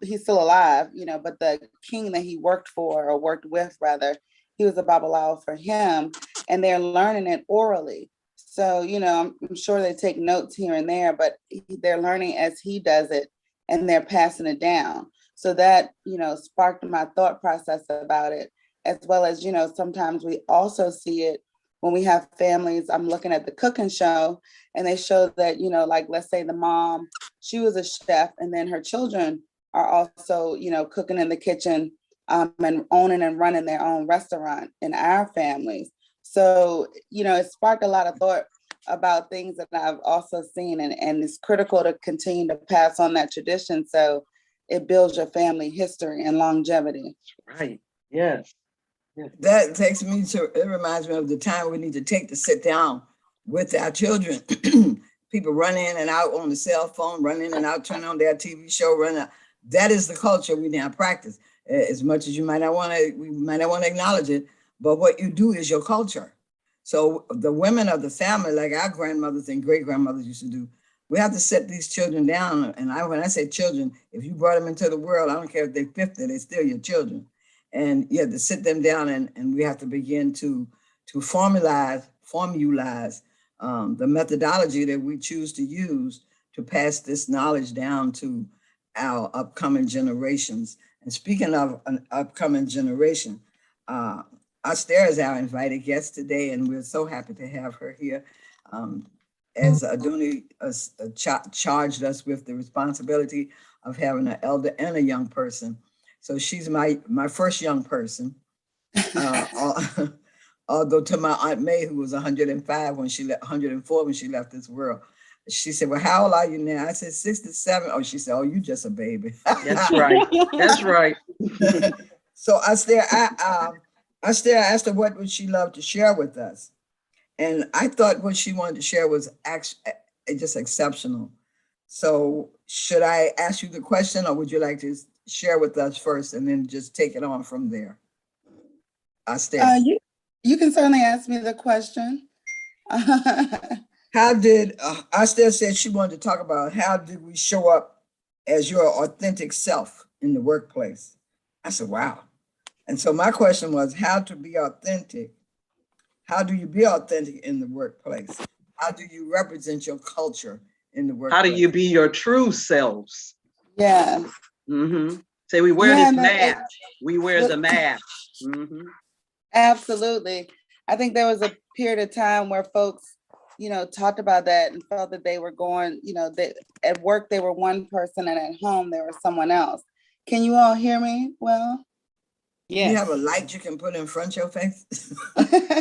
he's still alive, but the king that he worked for, or worked with rather, he was a Babalawo for him, and they're learning it orally. So, I'm sure they take notes here and there, but they're learning as he does it, and they're passing it down. So that, sparked my thought process about it, as well as, sometimes we also see it when we have families. I'm looking at the cooking show, and they show that, like, let's say the mom, she was a chef, and then her children are also, cooking in the kitchen and owning and running their own restaurant in our families. So, it sparked a lot of thought about things that I've also seen, and it's critical to continue to pass on that tradition. So it builds your family history and longevity. Right. Yes. That it reminds me of the time we need to take to sit down with our children. People run in and out on the cell phone, run in and out, turn on their TV show, run out. That is the culture we now practice. As much as we might not want to acknowledge it, but what you do is your culture. So the women of the family, like our grandmothers and great grandmothers used to do, we have to set these children down. And when I say children, if you brought them into the world, I don't care if they're 50, they're still your children. And you have to sit them down, and we have to begin to formulize the methodology that we choose to use to pass this knowledge down to our upcoming generations. And speaking of an upcoming generation, Aster is our invited guest today, and we're so happy to have her here. As Aduni charged us with the responsibility of having an elder and a young person. So she's my first young person. Although to my Aunt May, who was 105 when she left, 104 when she left this world, she said, "Well, how old are you now?" I said, 67. Oh, she said, "Oh, you just a baby." That's right. That's right. So Aster, I asked her what would she love to share with us, and I thought what she wanted to share was actually just exceptional. So should I ask you the question, or would you like to share with us first and then just take it on from there? Aster. You can certainly ask me the question. How did Aster said she wanted to talk about how did we show up as your authentic self in the workplace? I said, wow. And so my question was how to be authentic. How do you be authentic in the workplace? How do you represent your culture in the workplace? How do you be your true selves? Yeah. Mm-hmm. Say we wear this mask. We wear the mask. Mm-hmm. Absolutely. I think there was a period of time where folks, talked about that and felt that they were going, at work they were one person and at home they were someone else. Can you all hear me well? Yes. You have a light you can put in front of your face?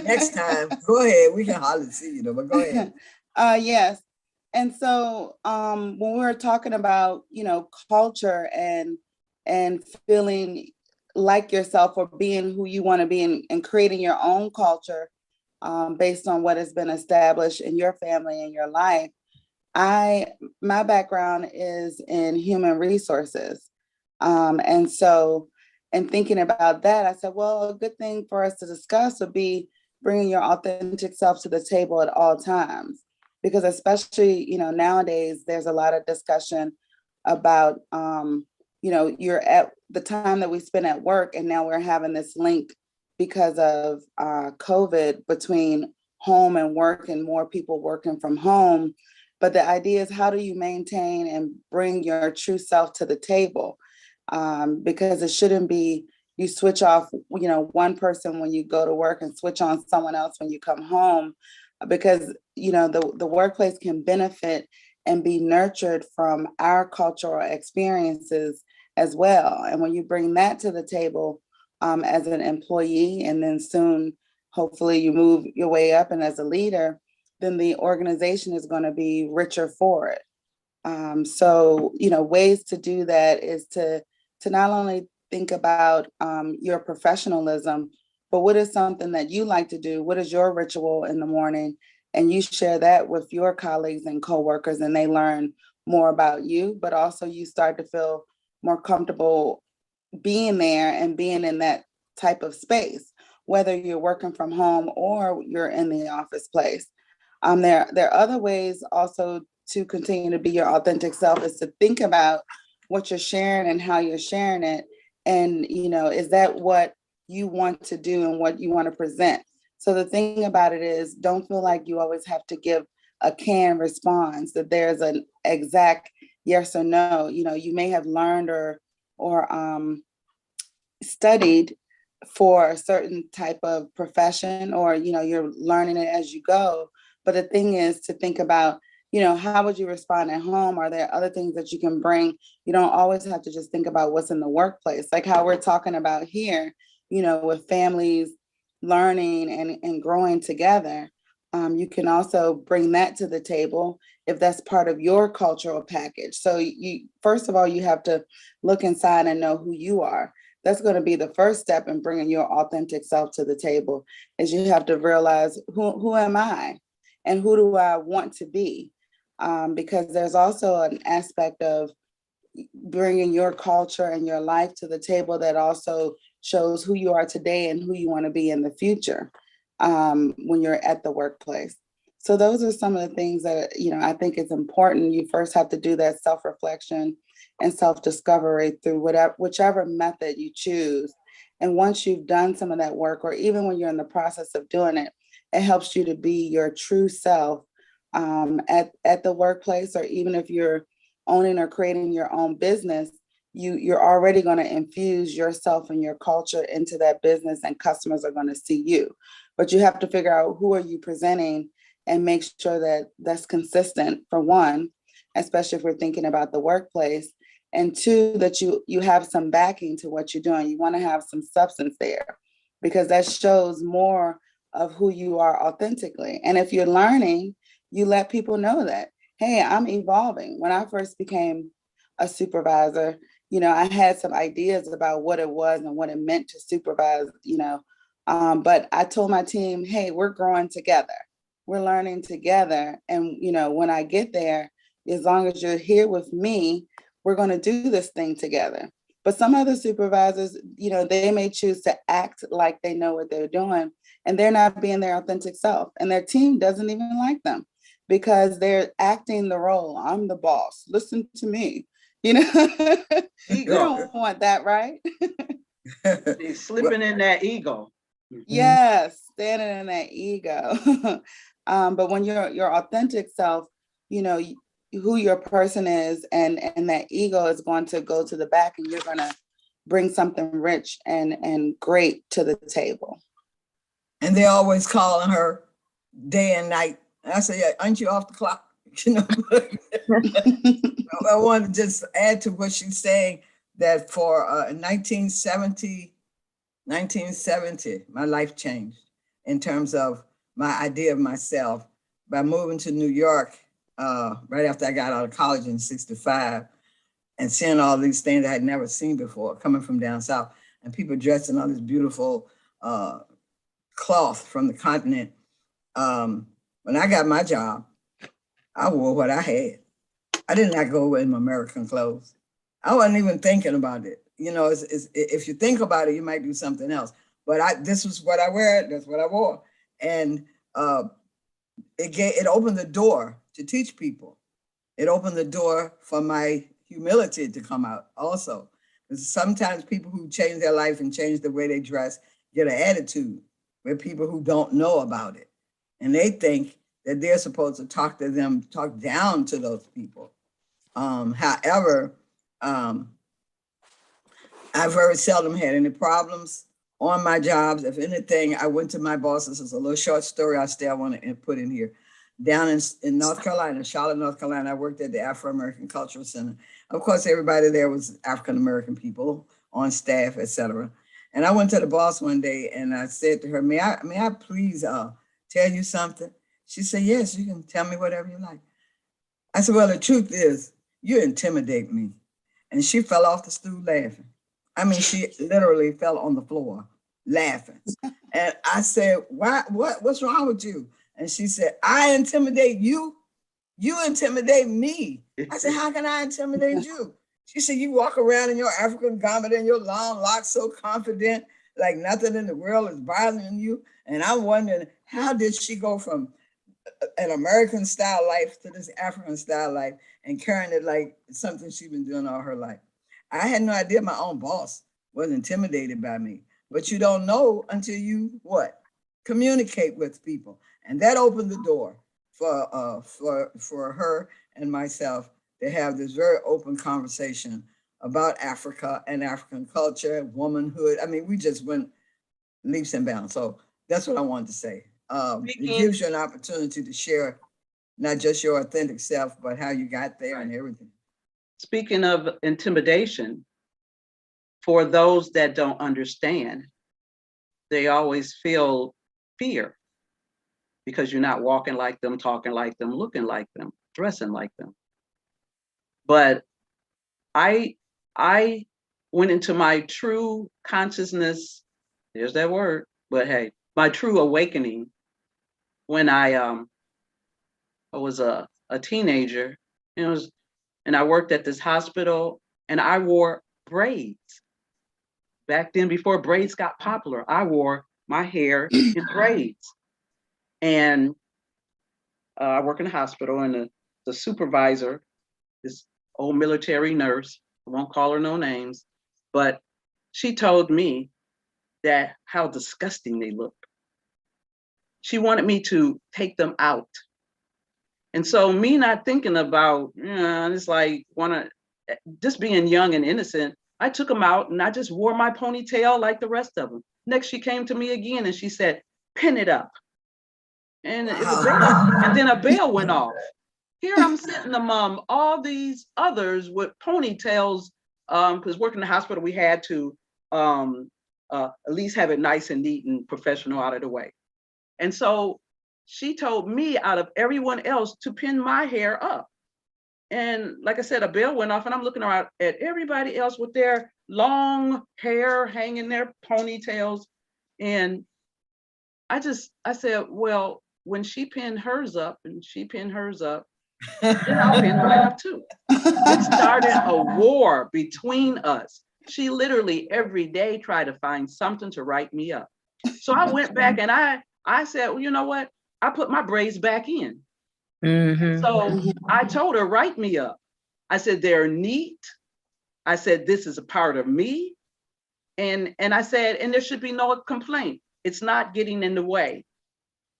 Next time, go ahead. We can hardly see you though, but go ahead. Yes. And so when we were talking about, culture and feeling like yourself or being who you want to be and creating your own culture based on what has been established in your family and your life. My background is in human resources. And so in thinking about that, I said, well, a good thing for us to discuss would be bringing your authentic self to the table at all times. Because especially, nowadays, there's a lot of discussion about, you're at the time that we spend at work, and now we're having this link because of COVID between home and work and more people working from home. But the idea is how do you maintain and bring your true self to the table? Because it shouldn't be you switch off, one person when you go to work and switch on someone else when you come home, because, the workplace can benefit and be nurtured from our cultural experiences as well. And when you bring that to the table as an employee, and then soon, hopefully you move your way up and as a leader, then the organization is going to be richer for it. So, ways to do that is to not only think about your professionalism, but what is something that you like to do? What is your ritual in the morning? And you share that with your colleagues and coworkers, and they learn more about you, but also you start to feel more comfortable being there and being in that type of space, whether you're working from home or you're in the office place. There are other ways also to continue to be your authentic self is to think about what you're sharing and how you're sharing it. And, is that what you want to do and what you want to present? So the thing about it is don't feel like you always have to give a canned response, that there's an exact yes or no. You may have learned or studied for a certain type of profession, or, you're learning it as you go. But the thing is to think about, how would you respond at home? Are there other things that you can bring? You don't always have to just think about what's in the workplace, like how we're talking about here, with families learning and growing together. You can also bring that to the table if that's part of your cultural package. So first of all, you have to look inside and know who you are. That's going to be the first step in bringing your authentic self to the table, is you have to realize who am I and who do I want to be? Because there's also an aspect of bringing your culture and your life to the table that also shows who you are today and who you want to be in the future. when you're at the workplace. So those are some of the things that, I think it's important. You first have to do that self-reflection and self-discovery through whichever method you choose. And once you've done some of that work, or even when you're in the process of doing it, it helps you to be your true self at the workplace, or even if you're owning or creating your own business, you're already going to infuse yourself and your culture into that business, and customers are going to see you. But you have to figure out who are you presenting and make sure that that's consistent, for one, especially if we're thinking about the workplace, and two, that you have some backing to what you're doing. You want to have some substance there, because that shows more of who you are authentically. And if you're learning, you let people know that, hey, I'm evolving. When I first became a supervisor, I had some ideas about what it was and what it meant to supervise, but I told my team, hey, we're growing together. We're learning together. And, when I get there, as long as you're here with me, we're going to do this thing together. But some other supervisors, they may choose to act like they know what they're doing, and they're not being their authentic self. And their team doesn't even like them because they're acting the role. I'm the boss. Listen to me. You don't want that, right? He's slipping in that ego. Yes, standing in that ego. But when your authentic self, who your person is, and that ego is going to go to the back, and you're going to bring something rich and great to the table. And they're always calling her day and night. And I say, yeah, aren't you off the clock? I want to just add to what she's saying, that for 1970, my life changed in terms of my idea of myself by moving to New York right after I got out of college in '65, and seeing all these things I had never seen before, coming from down south, and people dressed in all this beautiful cloth from the continent. When I got my job, I wore what I had. I did not go in my American clothes. I wasn't even thinking about it. If you think about it, you might do something else. But this was what I wear. That's what I wore, and it opened the door to teach people. It opened the door for my humility to come out also. Because sometimes people who change their life and change the way they dress get an attitude with people who don't know about it, and they think that they're supposed to talk down to those people. However, I very seldom had any problems on my jobs. If anything, I went to my boss. This is a little short story I want to put in here. Down in North Carolina, Charlotte, North Carolina, I worked at the Afro-American Cultural Center. Of course, everybody there was African-American people on staff, etc. And I went to the boss one day and I said to her, may I please tell you something? She said, yes, you can tell me whatever you like. I said, well, the truth is, you intimidate me. And she fell off the stool laughing. I mean, she literally fell on the floor laughing. And I said, what's wrong with you? And she said, I intimidate you? You intimidate me. I said, how can I intimidate you? She said, you walk around in your African garment and your long locks, so confident, like nothing in the world is bothering you. And I'm wondering, how did she go from an American style life to this African style life and carrying it like something she's been doing all her life? I had no idea my own boss was intimidated by me, but you don't know until you communicate with people. And that opened the door for her and myself to have this very open conversation about Africa and African culture, womanhood. I mean, we just went leaps and bounds. So that's what I wanted to say. It gives you an opportunity to share not just your authentic self, but how you got there and everything. Speaking of intimidation, for those that don't understand, they always feel fear because you're not walking like them, talking like them, looking like them, dressing like them. But I went into my true consciousness, there's that word, but hey, my true awakening when I was a teenager, and I worked at this hospital, and I wore braids. Back then, before braids got popular, I wore my hair in braids. And I work in a hospital, and the supervisor, this old military nurse, I won't call her no names, but she told me that how disgusting they looked. She wanted me to take them out. And so me not thinking about, it's like just being young and innocent, I took them out and I just wore my ponytail like the rest of them. Next, she came to me again and she said, pin it up. And then a bell went off. Here I'm sitting among all these others with ponytails, because working in the hospital, we had to at least have it nice and neat and professional out of the way. And so she told me out of everyone else to pin my hair up. And like I said, a bell went off and I'm looking around at everybody else with their long hair hanging their ponytails. And I said, well, when she pinned hers up and she pinned hers up, then I'll pin mine up too. It started a war between us. She literally every day tried to find something to write me up. So I went back and I said, well, you know what? I put my braids back in. Mm-hmm. So I told her, write me up. I said, they're neat. I said, this is a part of me. And I said, and there should be no complaint. It's not getting in the way.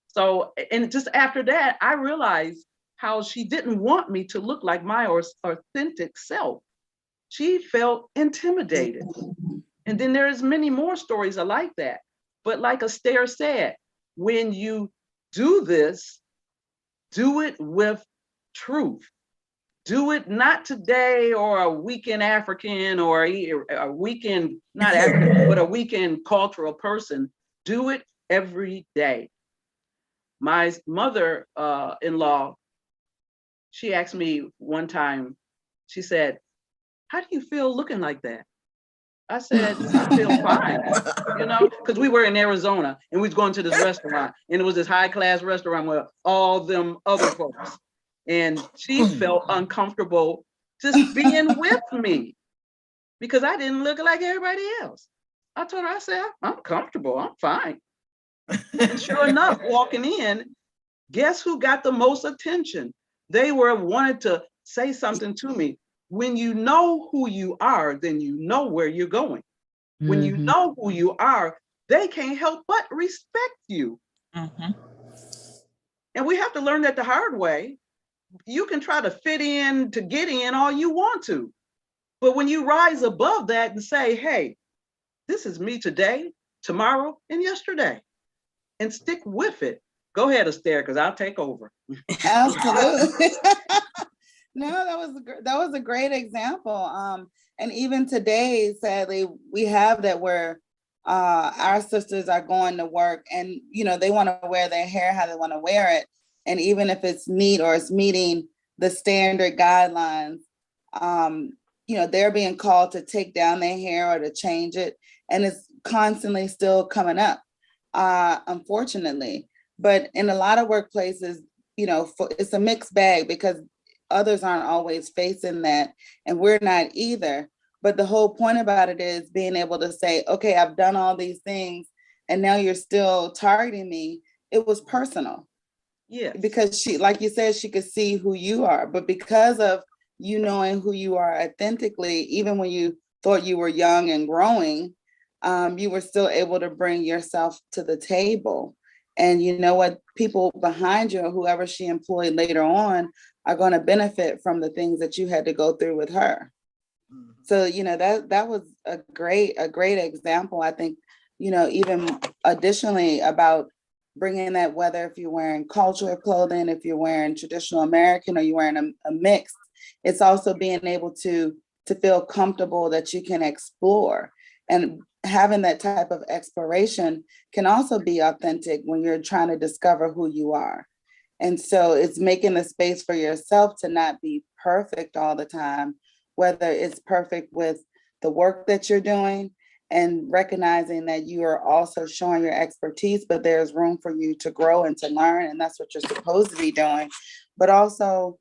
So, and just after that, I realized how she didn't want me to look like my authentic self. She felt intimidated. And then there's many more stories like that. But like Astaire said, when you do this, do it with truth. Do it not today or a weekend African or a weekend, not African, but a weekend cultural person. Do it every day. My mother-in-law, she asked me one time, she said, how do you feel looking like that? I said, I feel fine, because we were in Arizona and we was going to this restaurant and it was this high class restaurant with all them other folks. And she felt uncomfortable just being with me because I didn't look like everybody else. I told her, I said, I'm comfortable, I'm fine. And sure enough, walking in, guess who got the most attention? They wanted to say something to me. When you know who you are, then you know where you're going. Mm-hmm. When you know who you are, they can't help but respect you. Mm-hmm. And we have to learn that the hard way. You can try to fit in to get in all you want to. But when you rise above that and say, hey, this is me today, tomorrow, and yesterday, and stick with it. Go ahead, Astaire, because I'll take over. Absolutely. No, that was a great example. And even today, sadly, we have that where our sisters are going to work and, they want to wear their hair how they want to wear it. And even if it's neat or it's meeting the standard guidelines, they're being called to take down their hair or to change it. And it's constantly still coming up, unfortunately. But in a lot of workplaces, it's a mixed bag because others aren't always facing that, and we're not either. But the whole point about it is being able to say, okay, I've done all these things, and now you're still targeting me. It was personal. Yeah. Because she, like you said, she could see who you are. But because of you knowing who you are authentically, even when you thought you were young and growing, you were still able to bring yourself to the table. And you know what? People behind you or whoever she employed later on are going to benefit from the things that you had to go through with her. Mm-hmm. So, that was a great example. I think, even additionally about bringing that, whether if you're wearing cultural clothing, if you're wearing traditional American or you're wearing a mix, it's also being able to feel comfortable that you can explore. And having that type of exploration can also be authentic when you're trying to discover who you are. And so it's making a space for yourself to not be perfect all the time, whether it's perfect with the work that you're doing and recognizing that you are also showing your expertise, but there's room for you to grow and to learn. And that's what you're supposed to be doing, but also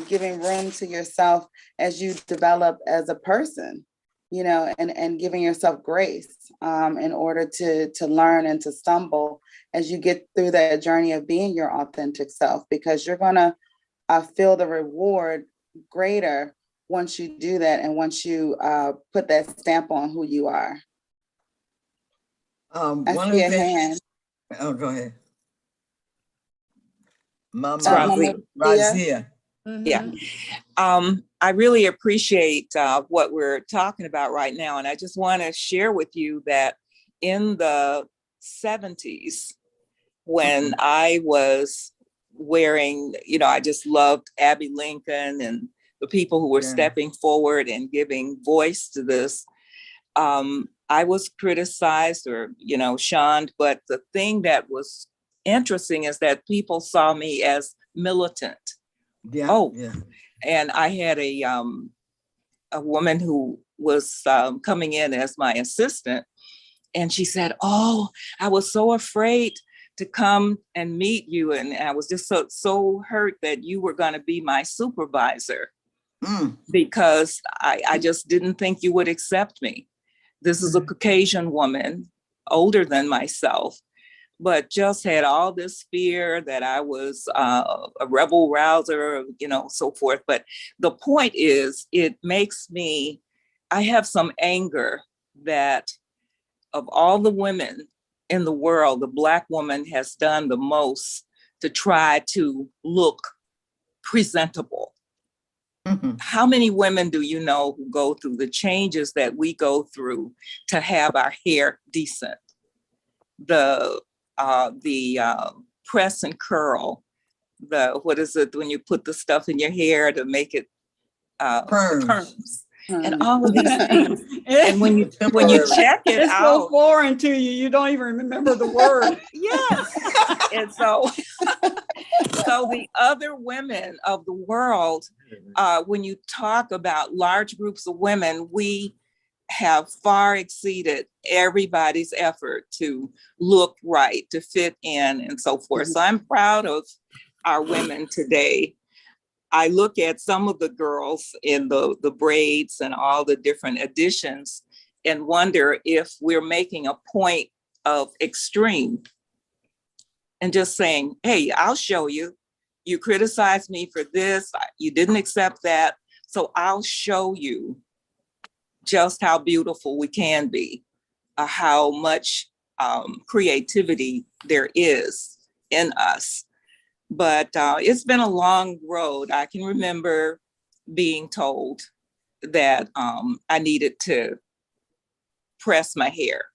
giving room to yourself as you develop as a person. you know, and giving yourself grace in order to learn and to stumble as you get through that journey of being your authentic self, because you're gonna feel the reward greater once you do that and once you put that stamp on who you are. One of see the a things. hand. Oh, go ahead. Mama Razia. Razia. Yeah. I really appreciate what we're talking about right now. And I just want to share with you that in the 70s, when I was wearing, you know, I just loved Abby Lincoln and the people who were stepping forward and giving voice to this. I was criticized or, you know, shunned. But the thing that was interesting is that people saw me as militant. And I had a woman who was coming in as my assistant, and she said, "Oh, I was so afraid to come and meet you, and I was just so hurt that you were going to be my supervisor because I just didn't think you would accept me. This is a Caucasian woman, older than myself, but just had all this fear that I was a rebel rouser, you know, so forth. But the point is, I have some anger that of all the women in the world, the Black woman has done the most to try to look presentable. How many women do you know who go through the changes that we go through to have our hair decent? The press and curl, what is it when you put the stuff in your hair to make it perms. And all of these things. And when you check it it's out, so foreign to you, you don't even remember the word. Yes. And so the other women of the world, when you talk about large groups of women, we have far exceeded everybody's effort to look right, to fit in, and so forth. So I'm proud of our women today. I look at some of the girls in the braids and all the different additions and wonder if we're making a point of extreme and just saying, hey, I'll show you. You criticized me for this. You didn't accept that. So I'll show you just how beautiful we can be, how much creativity there is in us. But it's been a long road. I can remember being told that I needed to press my hair,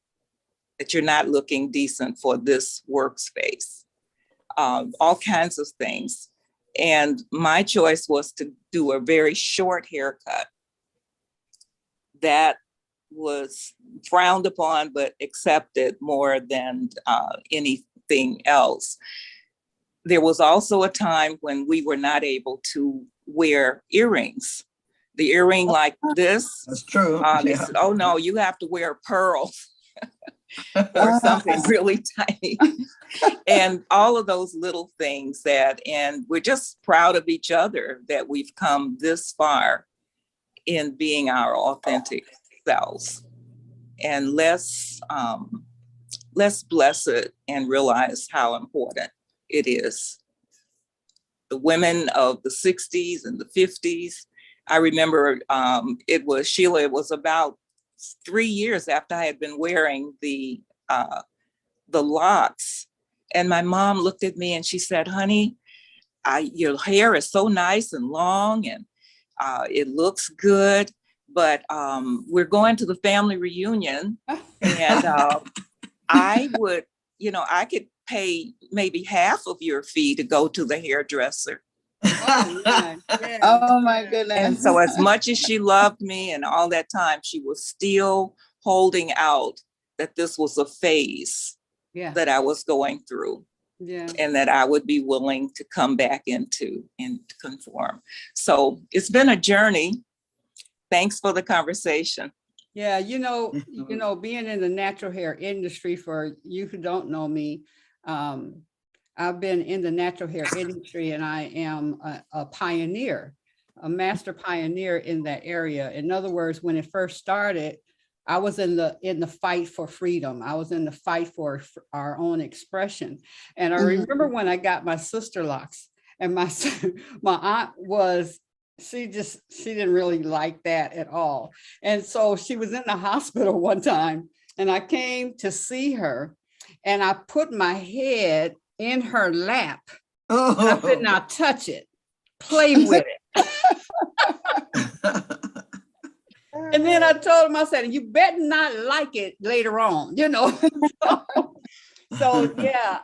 that you're not looking decent for this workspace, all kinds of things. And my choice was to do a very short haircut. That was frowned upon, but accepted more than anything else. There was also a time when we were not able to wear earrings. The earring like this. That's true. They said, oh no, you have to wear pearls or something really tiny. And all of those little things and we're just proud of each other that we've come this far in being our authentic selves. And let's bless it and realize how important it is. The women of the 60s and the 50s, I remember it was about 3 years after I had been wearing the locks. And my mom looked at me and she said, honey, your hair is so nice and long and it looks good, but we're going to the family reunion and I could pay maybe half of your fee to go to the hairdresser. Oh my goodness. And so as much as she loved me and all that time, she was still holding out that this was a phase that I was going through. And that I would be willing to come back into and conform. So it's been a journey. Thanks for the conversation. Yeah, being in the natural hair industry, for you who don't know me, I've been in the natural hair industry and I am a pioneer. a master pioneer in that area. In other words, when it first started, I was in the fight for freedom. I was in the fight for our own expression. And I remember when I got my sister locks, and my aunt was, she didn't really like that at all. And so she was in the hospital one time, and I came to see her, and I put my head in her lap. And I said, now touch it, play with it. And then I told him, I said, you better not like it later on, you know. So yeah,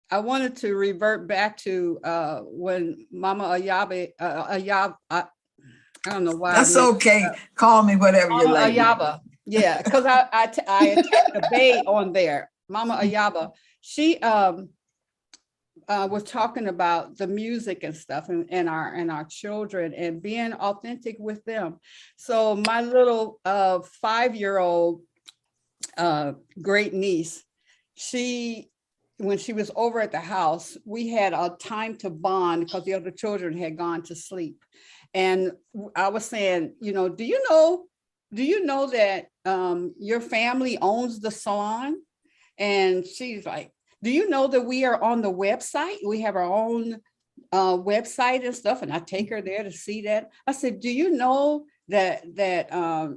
I wanted to revert back to when Mama Ayaba, I don't know why. That's okay. Call me whatever you like. Ayaba. Yeah, because I attacked the Bay on there. Mama Ayaba. She was talking about the music and stuff, and our children, and being authentic with them. So my little 5-year-old great niece, when she was over at the house, we had a time to bond because the other children had gone to sleep. And I was saying, you know, do you know that your family owns the salon? And she's like, do you know that we are on the website? We have our own website and stuff. And I take her there to see that. I said, do you know that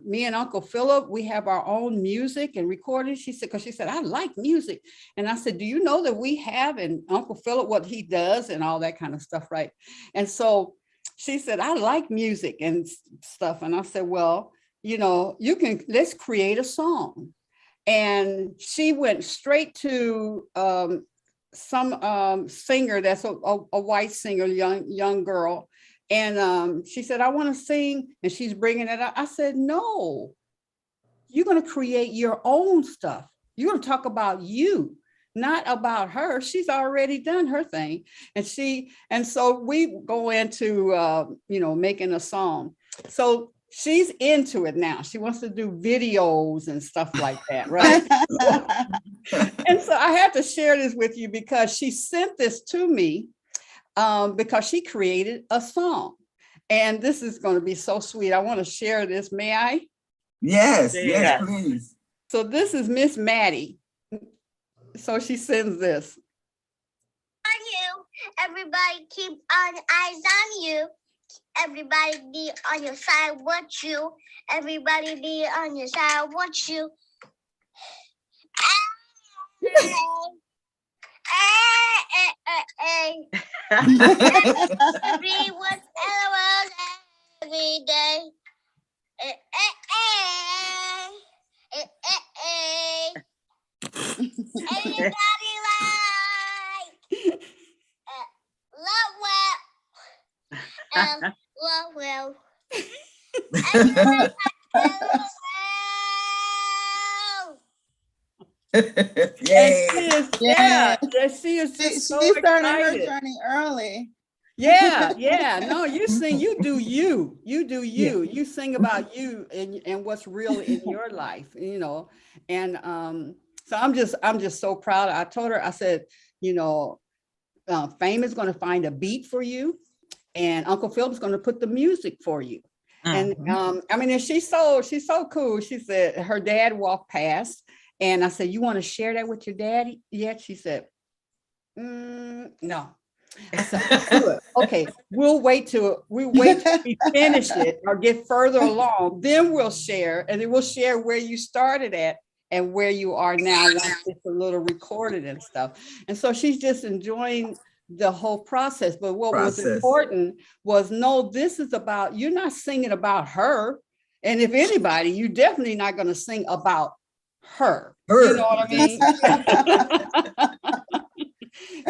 me and Uncle Philip, we have our own music and recording? She said, because she said, I like music. And I said, do you know that we have, and Uncle Philip, what he does and all that kind of stuff, right? And so she said, I like music and stuff. And I said, well, you know, let's create a song. And she went straight to some singer that's a white singer, young girl. And she said, I want to sing. And she's bringing it up. I said, no, you're going to create your own stuff. You're going to talk about you, not about her. She's already done her thing. And so we go into, making a song. So she's into it now. She wants to do videos and stuff like that, right? And so I have to share this with you because she sent this to me because she created a song. And this is going to be so sweet. I want to share this. May I? Yes, please. So this is Miss Maddie. So she sends this. On you, everybody keep on eyes on you. Everybody be on your side, want you. Everybody be on your side, want you. Everyone's every day. Everybody like love well. Love well. She is just so she started excited. her journey early. Yeah. No, you sing, you do you. You sing about you and what's real in your life, you know. And so I'm just so proud. I told her, I said, you know, Fame is going to find a beat for you, and Uncle Philip's going to put the music for you. And I mean, and she's so cool. She said her dad walked past, and I said, you want to share that with your daddy yet? She said, no. I said, good. Okay, we'll wait till we finish it or get further along, then we'll share, and then we'll share where you started at and where you are now once it's a little recorded and stuff. And so she's just enjoying the whole process. But what was important was, no, this is about, you're not singing about her. And if anybody, you're definitely not going to sing about her. You know what I mean?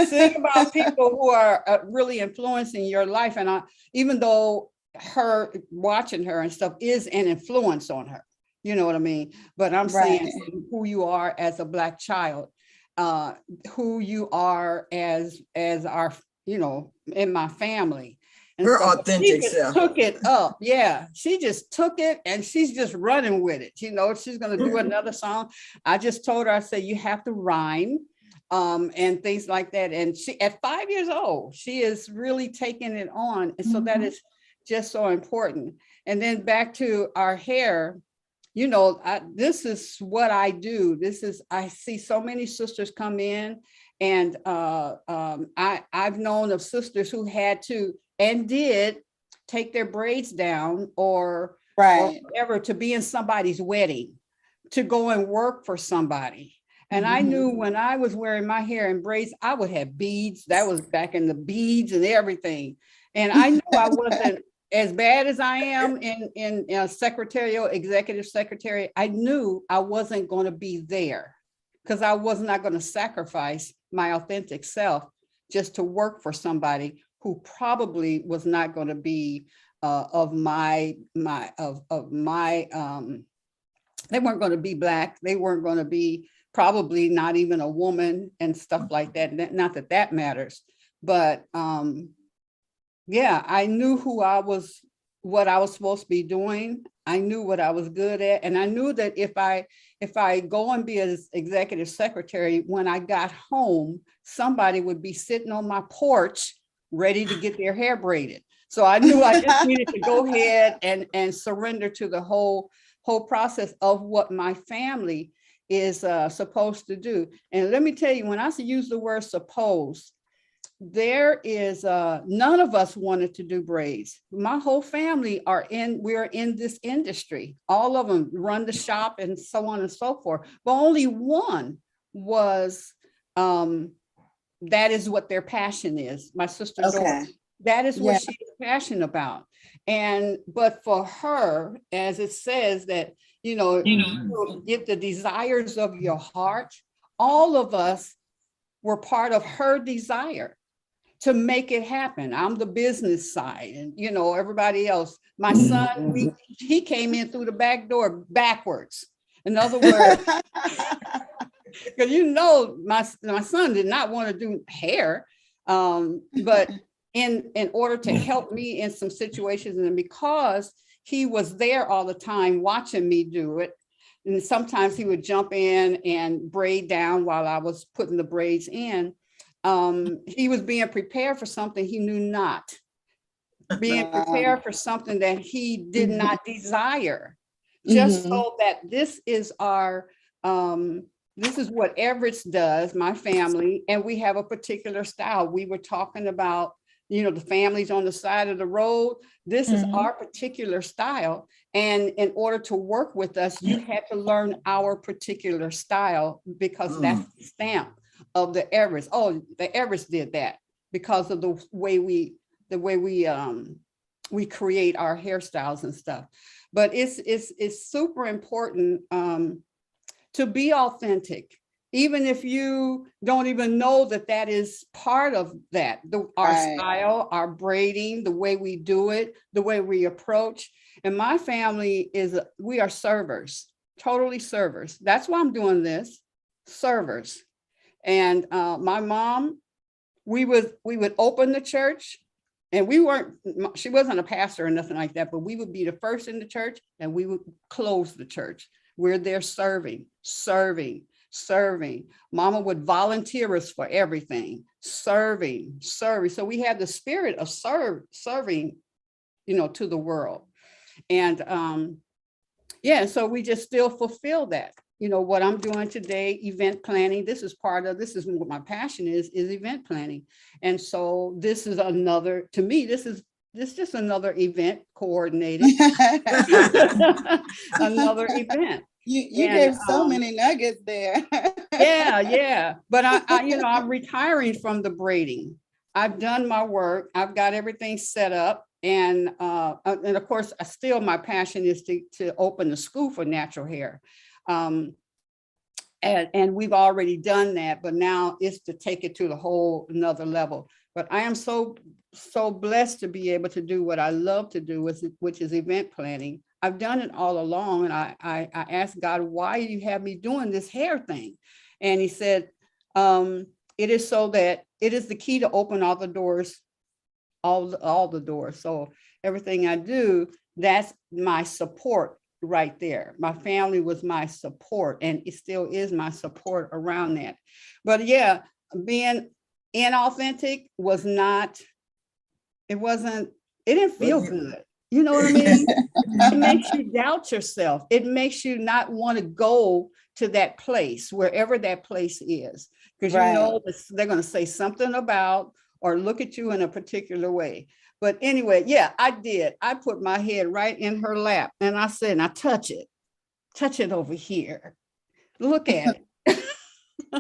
Sing about people who are really influencing your life. And even though her watching her and stuff is an influence on her, you know what I mean? But I'm saying who you are as a Black child, who you are as our, you know, in my family. And her so authentic she just self. took it up. Yeah, she just took it and she's just running with it. You know, she's going to do another song. I just told her, I said, you have to rhyme. and things like that. And she, at 5 years old, she is really taking it on. And so that is just so important. And then back to our hair, you know, this is what I do. I see so many sisters come in, and I've known of sisters who had to and did take their braids down or whatever to be in somebody's wedding, to go and work for somebody. And I knew when I was wearing my hair in braids, I would have beads. That was back in the beads and everything. And I knew I wasn't as bad as I am in secretarial, executive secretary. I knew I wasn't going to be there because I was not going to sacrifice my authentic self just to work for somebody who probably was not going to be they weren't going to be Black. They weren't going to be probably not even a woman and stuff like that. Not that that matters, but yeah, I knew what I was supposed to be doing. I knew what I was good at. And I knew that if I go and be an executive secretary, when I got home, somebody would be sitting on my porch ready to get their hair braided. So I knew I just needed to go ahead and surrender to the whole process of what my family is supposed to do. And let me tell you, when I use the word suppose, there is none of us wanted to do braids. My whole family we're in this industry. All of them run the shop and so on and so forth. But only one was, that is what their passion is. My sister Dora. That is what she's passionate about. But for her, as it says that, you know, if the desires of your heart, all of us were part of her desire to make it happen. I'm the business side, and you know, everybody else. My son, he came in through the back door backwards. In other words, because you know, my son did not want to do hair, but in order to help me in some situations, and because he was there all the time watching me do it, and sometimes he would jump in and braid down while I was putting the braids in. He was being prepared for something he knew not, being prepared for something that he did not desire, just so that this is what Everett's does, my family, and we have a particular style. We were talking about, you know, the families on the side of the road. This is our particular style. And in order to work with us, you had to learn our particular style, because that's the stamp of the Everett's. Oh, the Everett's did that because of the way we create our hairstyles and stuff. But it's super important to be authentic, even if you don't even know that is part of that. Our style, our braiding, the way we do it, the way we approach. And my family we are servers, totally servers. That's why I'm doing this, servers. And my mom, we would open the church, and she wasn't a pastor or nothing like that, but we would be the first in the church and we would close the church. We're there serving. Mama would volunteer us for everything, serving. So we had the spirit of serving, you know, to the world. And so we just still fulfill that. You know, what I'm doing today, event planning, this is what my passion is event planning. And so this is another, to me, this is just another event coordinated, another event. You gave so many nuggets there. yeah. But I'm retiring from the braiding. I've done my work. I've got everything set up. And of course, my passion is to open the school for natural hair. And we've already done that, but now it's to take it to the whole another level. But I am so blessed to be able to do what I love to do, which is event planning. I've done it all along, and I asked God, why do you have me doing this hair thing? And he said, it is so that it is the key to open all the doors, all the doors. So everything I do, that's my support right there. My family was my support, and it still is my support around that. But yeah, being inauthentic was not, it didn't feel good. You know what I mean? It makes you doubt yourself. It makes you not want to go to that place, wherever that place is, because you know they're going to say something about or look at you in a particular way. But anyway, yeah, I did. I put my head right in her lap and I said, now touch it over here. Look at it.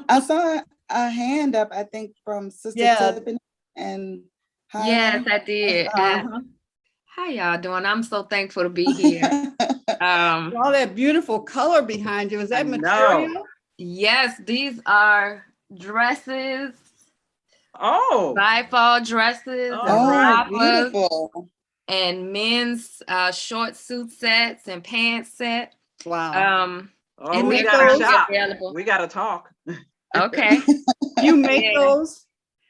I saw a hand up, I think, from Sister Tiffany and Yes, I did. How y'all doing? I'm so thankful to be here. All that beautiful color behind you, is that material? Yes, these are dresses. Oh, Bifold dresses and beautiful. And men's short suit sets and pants set. Wow. And we gotta shop. We gotta talk. Okay. You make those,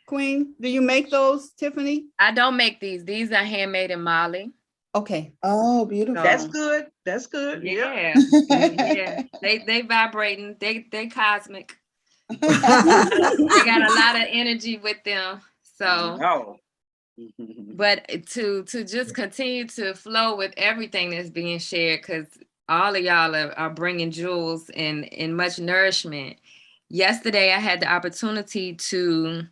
Queen? Do you make those, Tiffany? I don't make these. These are handmade in Mali. Okay. Oh, beautiful. That's good. That's good. Yeah. Yeah. They vibrating. They cosmic. They got a lot of energy with them. So but to just continue to flow with everything that's being shared, because all of y'all are bringing jewels and much nourishment. Yesterday, I had the opportunity to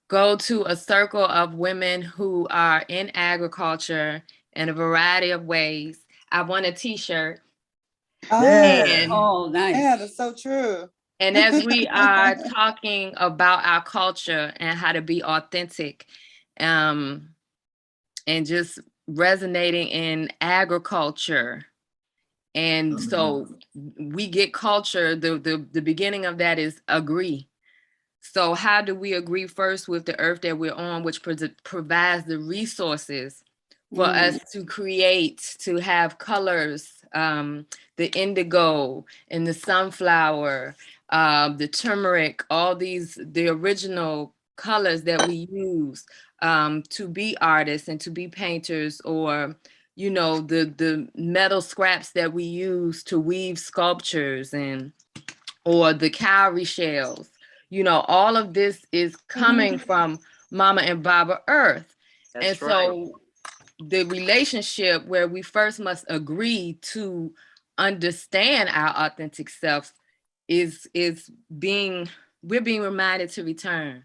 go to a circle of women who are in agriculture in a variety of ways. I won a t-shirt. Oh, nice. Yeah, that's so true. And as we are talking about our culture and how to be authentic, and just resonating in agriculture. And so we get culture, the beginning of that is agree. So how do we agree first with the earth that we're on, which provides the resources for us to create, to have colors, the indigo and the sunflower, the turmeric, all these, the original colors that we use to be artists and to be painters, or, you know, the metal scraps that we use to weave sculptures, and or the cowrie shells. You know, all of this is coming from Mama and Baba Earth. And so the relationship where we first must agree to understand our authentic self is we're being reminded to return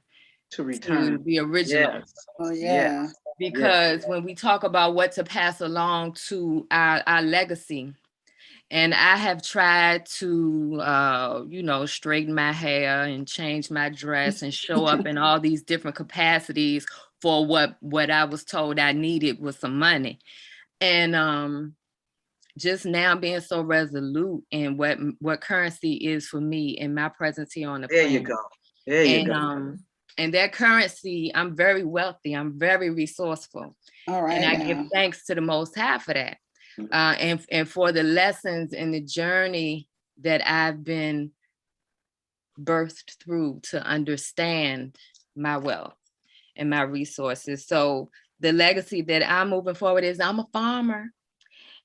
to the original. Yes. Oh yeah. Because when we talk about what to pass along to our legacy, and I have tried to, you know, straighten my hair and change my dress and show up in all these different capacities for what I was told I needed was some money. And just now being so resolute in what currency is for me and my presence here on the planet. There you go. There you go. And that currency, I'm very wealthy. I'm very resourceful. All right. And I give thanks to the Most High for that. And for the lessons and the journey that I've been birthed through to understand my wealth and my resources. So the legacy that I'm moving forward is I'm a farmer.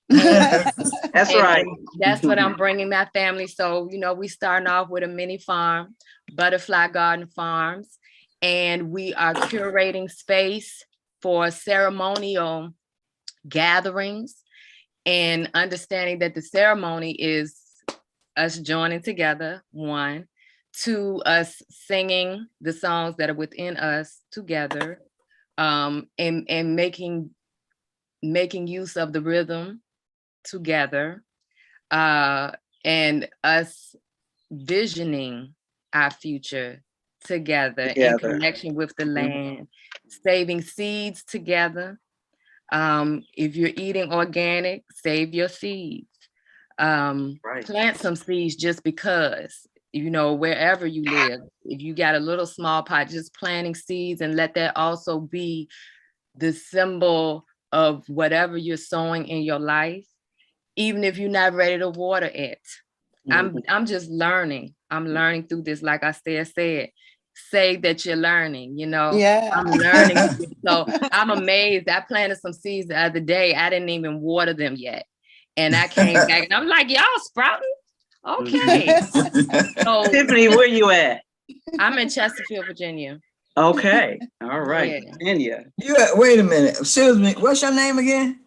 That's right. That's what I'm bringing my family. So, you know, we starting off with a mini farm, Butterfly Garden Farms, and we are curating space for ceremonial gatherings, and understanding that the ceremony is us joining together, 1, 2, us singing the songs that are within us together, and making use of the rhythm together, and us visioning our future together in connection with the land, saving seeds together. If you're eating organic, save your seeds. Plant some seeds just because, you know, wherever you live, if you got a little small pot, just planting seeds, and let that also be the symbol of whatever you're sowing in your life, even if you're not ready to water it. I'm just learning. I'm learning through this. Like I said, say that you're learning, you know. Yeah. I'm learning. So I'm amazed. I planted some seeds the other day. I didn't even water them yet. And I came back and I'm like, y'all sprouting? Okay. So Tiffany, where you at? I'm in Chesterfield, Virginia. Okay. All right. Yeah. Virginia. Wait a minute. Excuse me. What's your name again?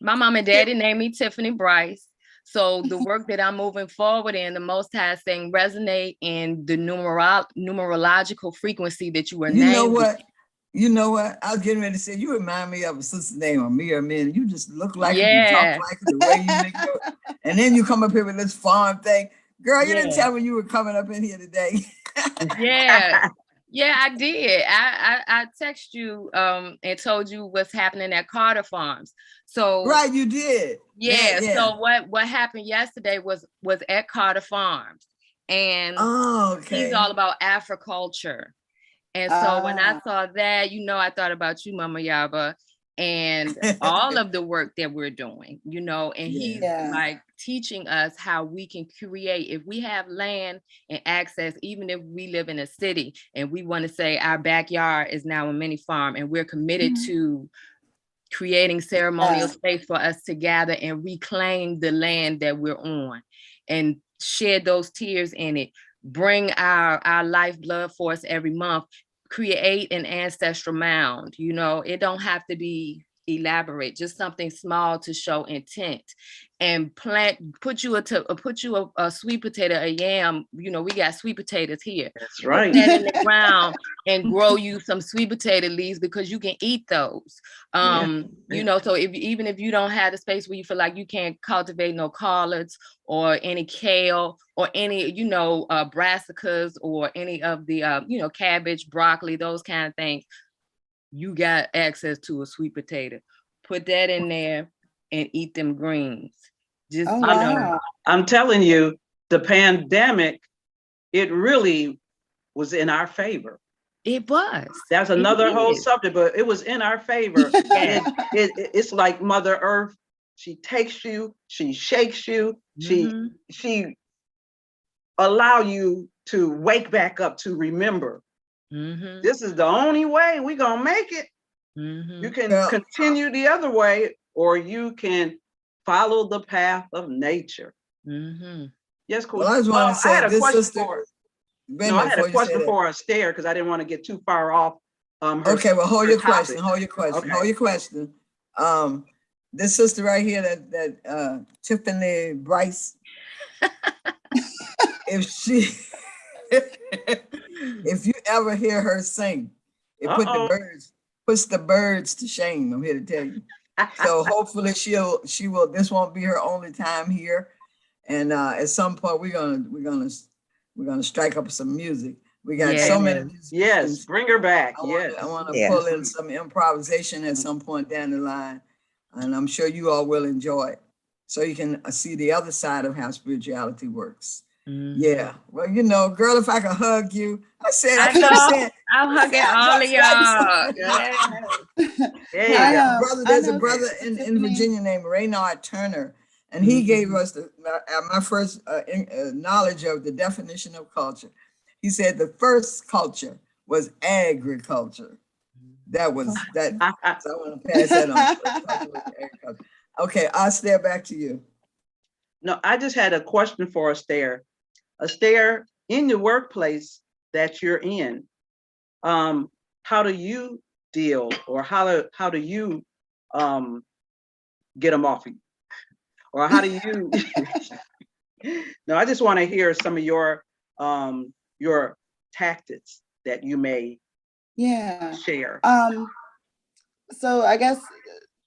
My mom and daddy named me Tiffany Bryce. So the work that I'm moving forward in, the Most High saying resonate in the numerological frequency that you were named. You know what? I was getting ready to say, you remind me of a sister's name, Amir Man. You just look like her, you talk like her, the way you make it. And then you come up here with this farm thing. Girl, you didn't tell me you were coming up in here today. Yeah, I did. I text you and told you what's happening at Carter Farms. So right, you did. Yeah. So what happened yesterday was at Carter Farms, and he's all about Afroculture. And so when I saw that, I thought about you, Mama Yaba, and all of the work that we're doing, and he's like teaching us how we can create. If we have land and access, even if we live in a city and we want to say our backyard is now a mini farm, and we're committed to creating ceremonial space for us to gather and reclaim the land that we're on and shed those tears in it, bring our lifeblood force every month, create an ancestral mound. It don't have to be elaborate, just something small to show intent, and put you a sweet potato, a yam. We got sweet potatoes here. That's right. Put that in the ground and grow you some sweet potato leaves, because you can eat those. So even if you don't have the space where you feel like you can't cultivate no collards or any kale or any brassicas or any of the cabbage, broccoli, those kind of things, you got access to a sweet potato. Put that in there and eat them greens. I'm telling you, the pandemic, it really was in our favor. It was. That's another whole subject, but it was in our favor. It's like Mother Earth. She takes you, she shakes you, she allow you to wake back up, to remember. This is the only way we're gonna make it. You can continue the other way, or you can follow the path of nature. Yes, cool. Well, I just want to say, I had a question sister, I had a question for Esther, because I didn't want to get too far off. Okay, well, hold your question. This sister right here, that Tiffany Bryce, if you ever hear her sing, it puts the birds to shame. I'm here to tell you. So hopefully she will. This won't be her only time here, and at some point we're gonna strike up some music. We got so many musicians. Yes, bring her back. I want to pull in some improvisation at some point down the line, and I'm sure you all will enjoy it, so you can see the other side of how spirituality works. Yeah, well, girl, if I could hug you, I'm hugging all of y'all. There's a brother in Virginia named Raynard Turner, and he gave us my first knowledge of the definition of culture. He said the first culture was agriculture. That was that. So I want to pass that on. Okay, I'll stare back to you. No, I just had a question for Esther. Esther, in the workplace that you're in, how do you deal, or how do you get them off of you? Or how do you? No, I just want to hear some of your tactics that you may share. So I guess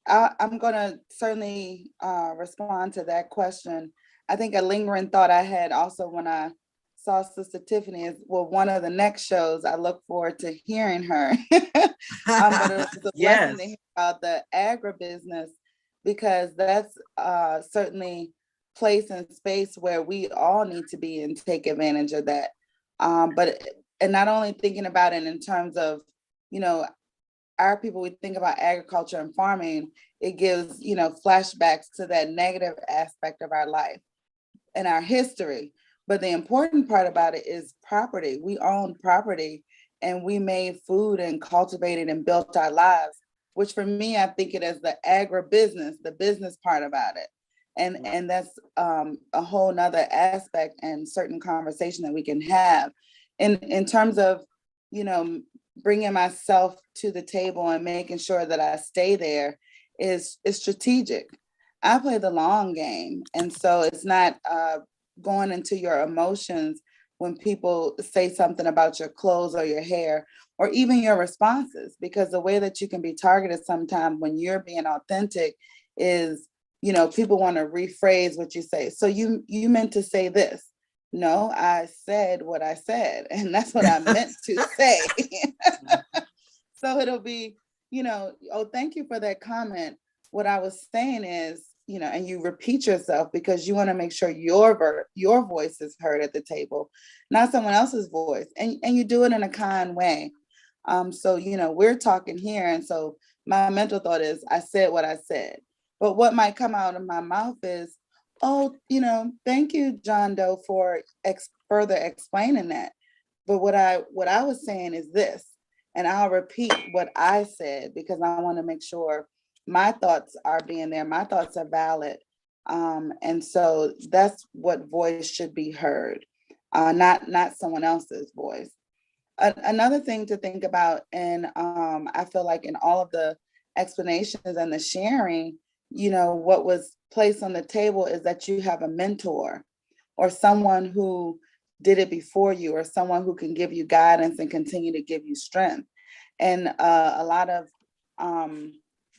I'm gonna certainly respond to that question. I think a lingering thought I had also when I saw Sister Tiffany is, well, one of the next shows I look forward to hearing her. But it was a blessing to hear about the agribusiness, because that's certainly place and space where we all need to be and take advantage of that. And not only thinking about it in terms of, our people, we think about agriculture and farming, it gives, flashbacks to that negative aspect of our life and our history. But the important part about it is property. We own property, and we made food and cultivated and built our lives, which for me, I think it as the agribusiness, the business part about it. And that's a whole nother aspect and certain conversation that we can have in terms of, you know, bringing myself to the table and making sure that I stay there is strategic. I play the long game. And so it's not going into your emotions when people say something about your clothes or your hair or even your responses, because the way that you can be targeted sometimes when you're being authentic is, you know, people want to rephrase what you say. So you meant to say this. No, I said what I said, and that's what I meant to say. So it'll be, you know, oh, thank you for that comment. What I was saying is, you know, and you repeat yourself because you want to make sure your voice is heard at the table, not someone else's voice. And you do it in a kind way. So, you know, we're talking here. And so my mental thought is, I said what I said. But what might come out of my mouth is, oh, you know, thank you, John Doe, for further explaining that. But what I was saying is this, and I'll repeat what I said because I want to make sure my thoughts are being there. My thoughts are valid. And so that's what voice should be heard, not someone else's voice. Another thing to think about, and I feel like in all of the explanations and the sharing, you know, what was placed on the table is that you have a mentor or someone who did it before you or someone who can give you guidance and continue to give you strength. And a lot of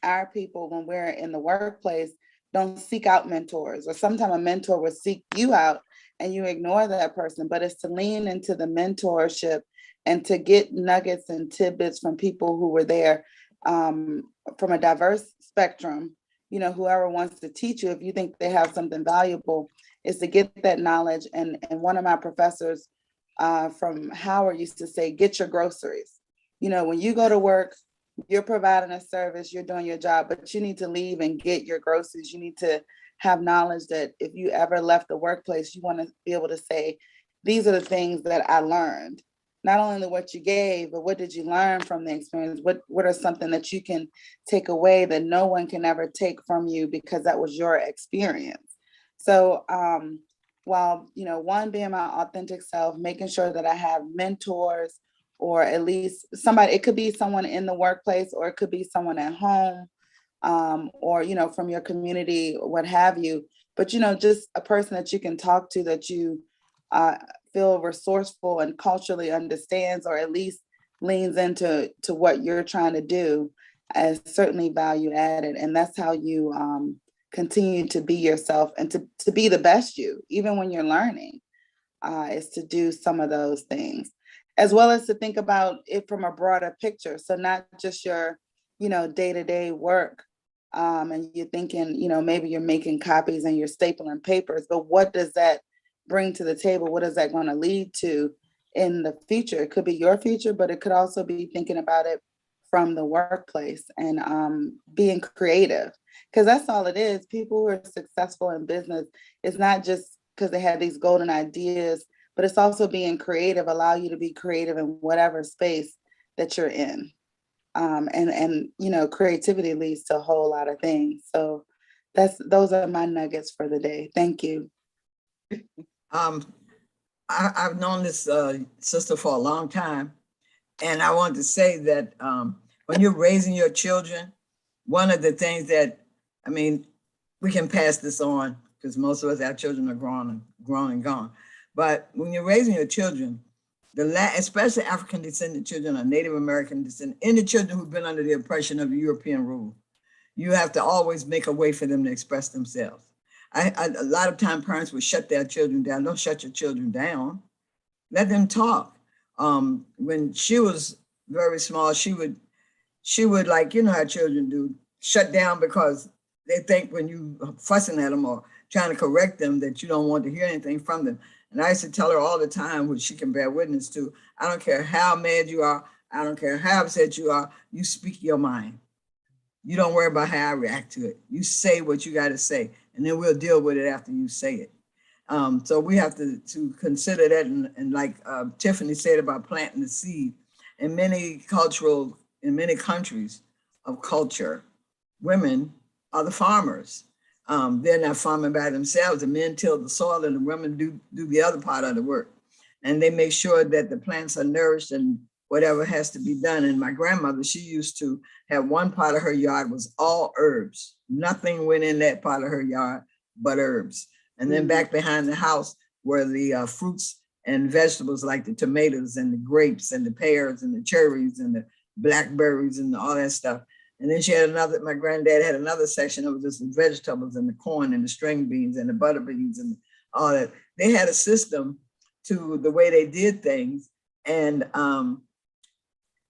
our people, when we're in the workplace, don't seek out mentors, or sometimes a mentor will seek you out and you ignore that person. But it's to lean into the mentorship and to get nuggets and tidbits from people who were there from a diverse spectrum. You know, whoever wants to teach you, if you think they have something valuable, is to get that knowledge. And one of my professors from Howard used to say, get your groceries. You know, when you go to work, you're providing a service, you're doing your job, but you need to leave and get your groceries. You need to have knowledge that if you ever left the workplace, you want to be able to say, these are the things that I learned. Not only what you gave, but what did you learn from the experience? What are something that you can take away that no one can ever take from you because that was your experience? So while, you know, one, being my authentic self, making sure that I have mentors, or at least somebody, it could be someone in the workplace, or it could be someone at home, or, you know, from your community, or what have you. But, you know, just a person that you can talk to that you feel resourceful and culturally understands, or at least leans into what you're trying to do, as certainly value added. And that's how you continue to be yourself and to be the best you, even when you're learning, is to do some of those things, as well as to think about it from a broader picture. So not just your, you know, day-to-day work, and you're thinking, you know, maybe you're making copies and you're stapling papers, but what does that bring to the table? What is that going to lead to in the future? It could be your future, but it could also be thinking about it from the workplace and being creative, because that's all it is. People who are successful in business, it's not just because they have these golden ideas, but it's also being creative, allow you to be creative in whatever space that you're in. And you know, creativity leads to a whole lot of things. So those are my nuggets for the day. Thank you. I've known this sister for a long time, and I wanted to say that when you're raising your children, one of the things that, I mean, we can pass this on because most of us, our children are grown and gone. But when you're raising your children, especially African descendant children or Native American descendant, any children who've been under the oppression of European rule, you have to always make a way for them to express themselves. A lot of time parents would shut their children down. Don't shut your children down. Let them talk. When she was very small, she would like, you know how children do, shut down because they think when you are fussing at them or trying to correct them that you don't want to hear anything from them. And I used to tell her all the time, which she can bear witness to, I don't care how mad you are, I don't care how upset you are, you speak your mind. You don't worry about how I react to it. You say what you got to say, and then we'll deal with it after you say it. So we have to consider that, and like Tiffany said about planting the seed. In many countries of culture, women are the farmers. They're not farming by themselves. The men till the soil and the women do the other part of the work. And they make sure that the plants are nourished and whatever has to be done. And my grandmother, she used to have one part of her yard was all herbs. Nothing went in that part of her yard but herbs. And then back behind the house were the fruits and vegetables like the tomatoes and the grapes and the pears and the cherries and the blackberries and all that stuff. And then she had another, my granddad had another section of just the vegetables and the corn and the string beans and the butter beans and all that. They had a system to the way they did things. And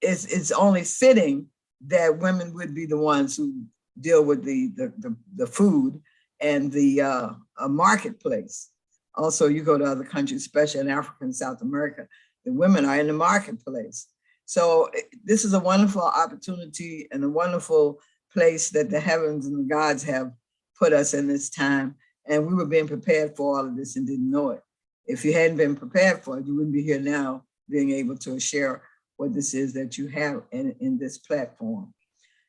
it's only fitting that women would be the ones who deal with the food and the marketplace. Also, you go to other countries, especially in Africa and South America, the women are in the marketplace. So this is a wonderful opportunity and a wonderful place that the heavens and the gods have put us in this time. And we were being prepared for all of this and didn't know it. If you hadn't been prepared for it, you wouldn't be here now being able to share what this is that you have in this platform.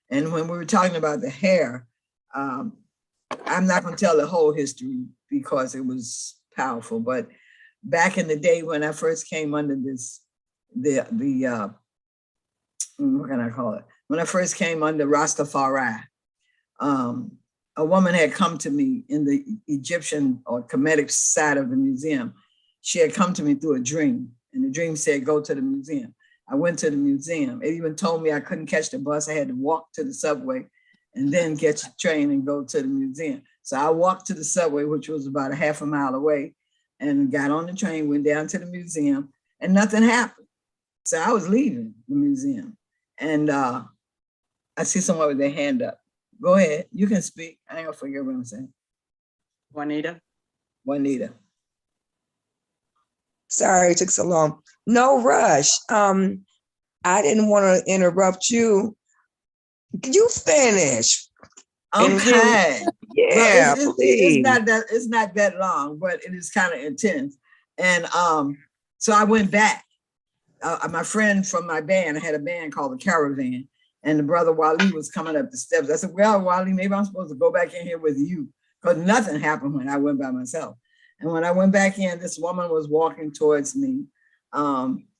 And when we were talking about the hair, I'm not going to tell the whole history because it was powerful, but back in the day when I first came under this, what can I call it? When I first came under Rastafari, a woman had come to me in the Egyptian or Kemetic side of the museum. She had come to me through a dream, and the dream said, go to the museum. I went to the museum. It even told me I couldn't catch the bus. I had to walk to the subway and then catch the train and go to the museum. So I walked to the subway, which was about a half a mile away, and got on the train, went down to the museum, and nothing happened. So I was leaving the museum. And I see someone with their hand up. Go ahead, you can speak. I ain't gonna forget what I'm saying. Juanita. Juanita. Sorry it took so long. No rush. I didn't want to interrupt you. Could you finish? Okay. Yeah, well, it's not that long, but it is kind of intense. And so I went back. My friend from my band, I had a band called the Caravan, and the brother Wally was coming up the steps. I said, well, Wally, maybe I'm supposed to go back in here with you, because nothing happened when I went by myself. And when I went back in, this woman was walking towards me.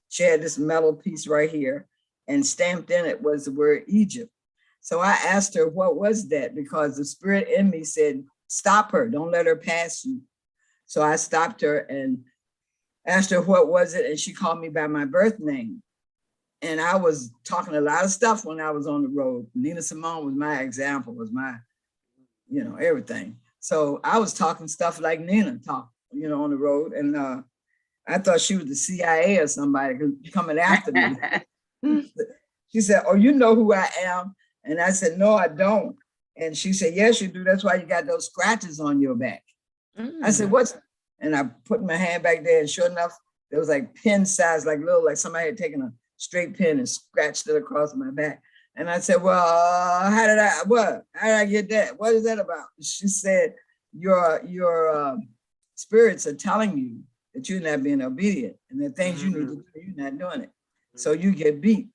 She had this metal piece right here, and stamped in it was the word Egypt. So I asked her, what was that? Because the spirit in me said, stop her, don't let her pass you. So I stopped her and asked her, what was it? And she called me by my birth name. And I was talking a lot of stuff when I was on the road. Nina Simone was my example, was my, everything. So I was talking stuff like Nina talked, on the road. And I thought she was the CIA or somebody coming after me. She said, oh, you know who I am? And I said, no, I don't. And she said, yes, you do. That's why you got those scratches on your back. I said, what's, and I put my hand back there, and sure enough, there was like pin size, like somebody had taken a straight pin and scratched it across my back. And I said, well, how did I get that? What is that about? She said, your spirits are telling you that you're not being obedient, and the things you need to do, you're not doing it. So you get beat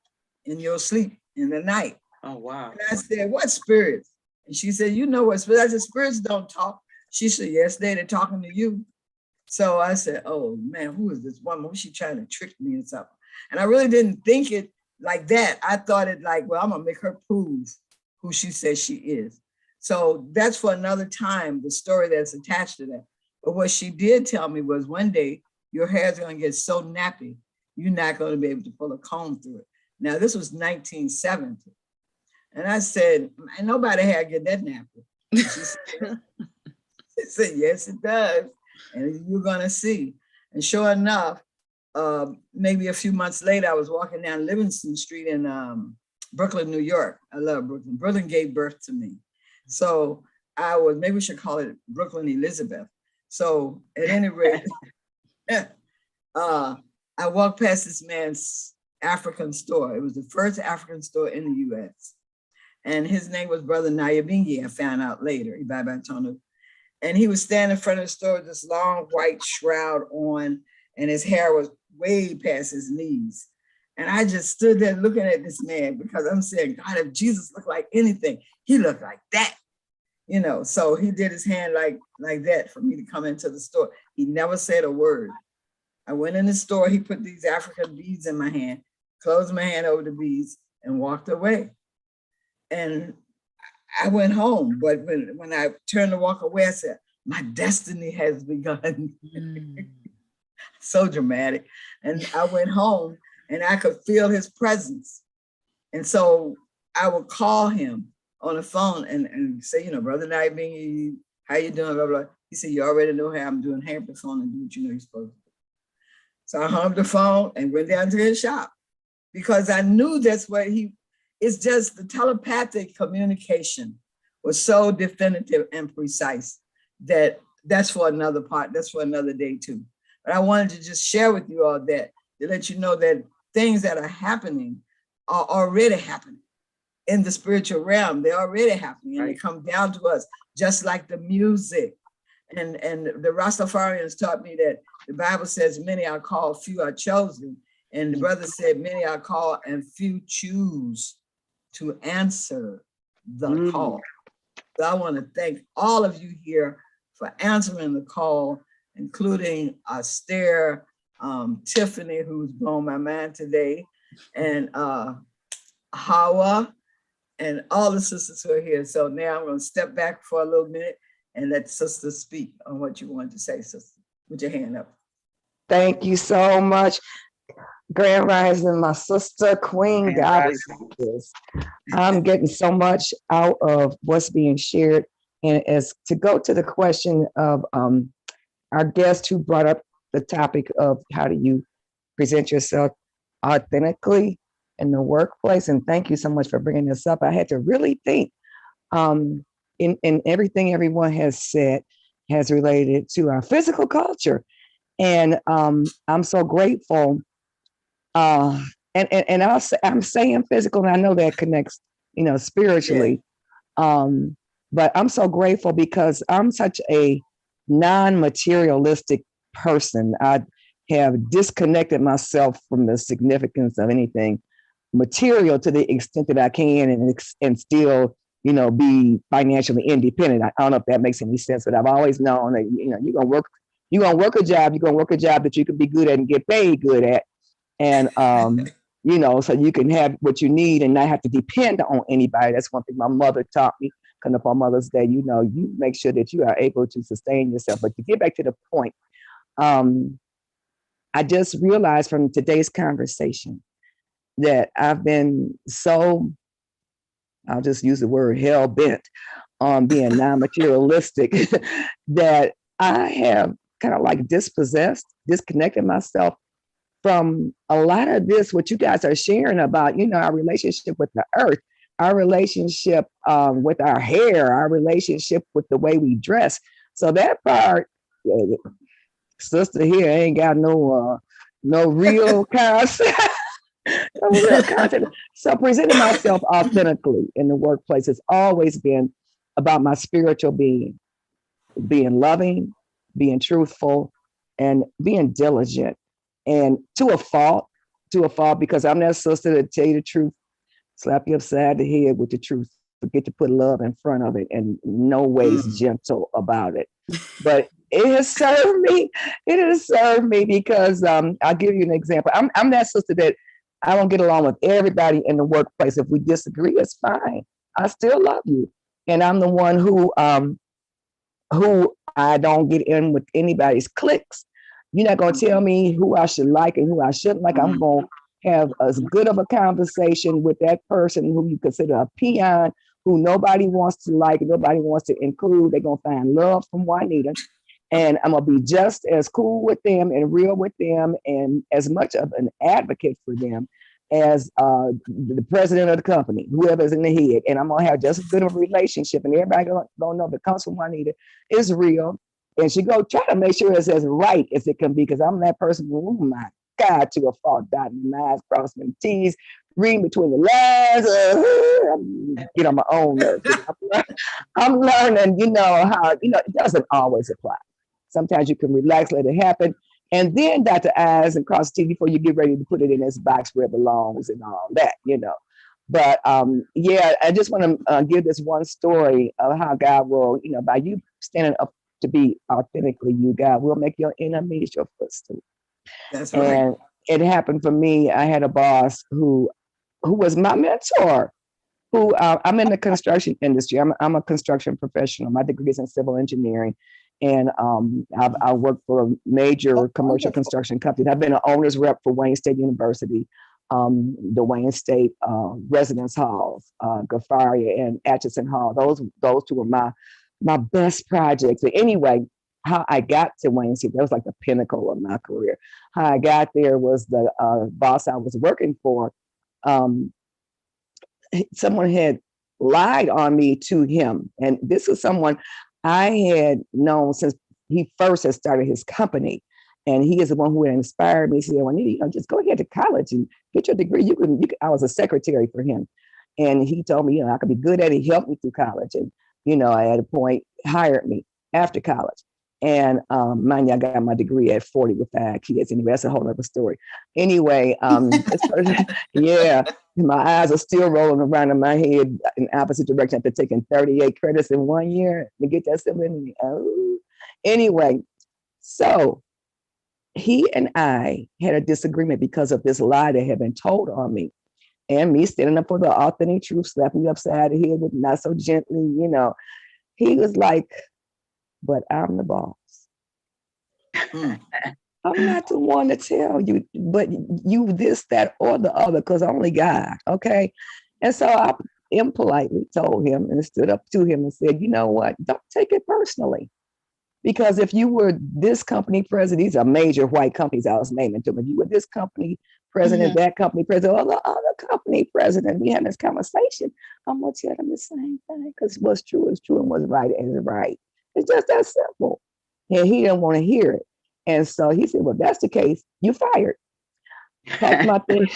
in your sleep in the night. Oh, wow. And I said, what spirits? And she said, you know what spirits? I said, spirits don't talk. She said, yes, they're talking to you. So I said, oh man, who is this woman? Was she trying to trick me or something? And I really didn't think it like that. I thought it like, well, I'm gonna make her prove who she says she is. So that's for another time, the story that's attached to that. But what she did tell me was one day, your hair's gonna get so nappy, you're not gonna be able to pull a comb through it. Now, this was 1970. And I said, ain't nobody hair get that nappy. She said, yes, it does. And you're gonna see. And sure enough, maybe a few months later, I was walking down Livingston Street in Brooklyn, New York. I love Brooklyn. Brooklyn gave birth to me. So maybe we should call it Brooklyn Elizabeth. So at any rate, I walked past this man's African store. It was the first African store in the US. And his name was Brother Nyabingi, I found out later, and he was standing in front of the store with this long white shroud on, and his hair was way past his knees. And I just stood there looking at this man, because I'm saying, God, if Jesus looked like anything, he looked like that. So he did his hand like that for me to come into the store. He never said a word. I went in the store, he put these African beads in my hand, closed my hand over the beads and walked away. And I went home, but when I turned to walk away, I said, my destiny has begun. So dramatic. And I went home and I could feel his presence. And so I would call him on the phone and say, Brother Nightbing, how you doing? Blah, blah. He said, you already know how I'm doing. Hang up the phone and do what you know you're supposed to do. So I hung up the phone and went down to his shop because I knew that's what it's just the telepathic communication was so definitive and precise that's for another part. That's for another day too. But I wanted to just share with you all that to let you know that things that are happening are already happening in the spiritual realm. They're already happening and they come down to us just like the music. And the Rastafarians taught me that the Bible says many are called, few are chosen. And the brother said many are called and few choose to answer the call. So I want to thank all of you here for answering the call, including Astaire, Tiffany, who's blown my mind today, and Hawa, and all the sisters who are here. So now I'm going to step back for a little minute and let sisters speak on what you wanted to say, sister. Put your hand up. Thank you so much. Grand Rising, my sister, Queen Goddess. I'm getting so much out of what's being shared. And as to go to the question of our guest who brought up the topic of how do you present yourself authentically in the workplace. And thank you so much for bringing this up. I had to really think in everything everyone has said has related to our physical culture. And I'm so grateful. And I'm saying physical, and I know that connects, spiritually. Yeah. But I'm so grateful because I'm such a non-materialistic person. I have disconnected myself from the significance of anything material to the extent that I can, and still, be financially independent. I don't know if that makes any sense, but I've always known that, you're gonna work a job that you can be good at and get paid good at. And, so you can have what you need and not have to depend on anybody. That's one thing my mother taught me. Coming up on Mother's Day, you make sure that you are able to sustain yourself. But to get back to the point, I just realized from today's conversation that I've been so, I'll just use the word hell bent on being non-materialistic that I have kind of like disconnected myself from a lot of this, what you guys are sharing about, our relationship with the earth, our relationship with our hair, our relationship with the way we dress. So that part, sister here ain't got no real concept. No real concept. So presenting myself authentically in the workplace has always been about my spiritual being loving, being truthful, and being diligent. And to a fault, because I'm that sister that tell you the truth, slap you upside the head with the truth, forget to put love in front of it, and no ways gentle about it. But it has served me because I'll give you an example. I'm that sister that I don't get along with everybody in the workplace. If we disagree, it's fine. I still love you. And I'm the one who I don't get in with anybody's cliques. You're not going to tell me who I should like and who I shouldn't like. I'm going to have as good of a conversation with that person who you consider a peon, who nobody wants to like, nobody wants to include. They're going to find love from Juanita. And I'm going to be just as cool with them and real with them and as much of an advocate for them as the president of the company, whoever's in the head. And I'm going to have just as good of a relationship. And everybody going to know that comes from Juanita is real. And she go try to make sure it's as right as it can be, because I'm that person who, oh my God, to a fault, dotting the lines, crossing the T's, reading between the lines, get on my own nerves. I'm learning, how, it doesn't always apply. Sometimes you can relax, let it happen, and then dot the I's and cross the T before you get ready to put it in this box where it belongs and all that, But yeah, I just want to give this one story of how God will, by you standing up to be authentically you, God will make your enemies your footstool. That's right. And it happened for me. I had a boss who was my mentor. Who I'm in the construction industry. I'm a construction professional. My degree is in civil engineering, and I work for major commercial construction companies. I've been an owner's rep for Wayne State University, the Wayne State Residence Halls, Gafaria and Atchison Hall. Those two were my best projects. But anyway, how I got to Wayne State, that was like the pinnacle of my career. How I got there was the boss I was working for. Someone had lied on me to him. And this was someone I had known since he first had started his company. And he is the one who had inspired me. He said, well, just go ahead to college and get your degree. You can. I was a secretary for him. And he told me, I could be good at it. He helped me through college. And, at a point, hired me after college. And mind you, I got my degree at 40 with 5 kids. Anyway, that's a whole other story. Anyway, yeah, my eyes are still rolling around in my head in opposite direction after taking 38 credits in 1 year to get that sibling. Oh. Anyway, so he and I had a disagreement because of this lie that had been told on me. And me standing up for the authentic truth, slapping me upside the head with not so gently, He was like, but I'm the boss. I'm not the one to tell you, but you this, that, or the other, because only God, okay? And so I impolitely told him and stood up to him and said, you know what, don't take it personally. Because if you were this company president, these are major white companies I was naming to them. If you were this company president, that company president, or the other company president, we had this conversation, I'm going to tell them the same thing, because what's true is true and what's right is right. It's just that simple. And he didn't want to hear it. And so he said, well, if that's the case, you're fired. Pack my things.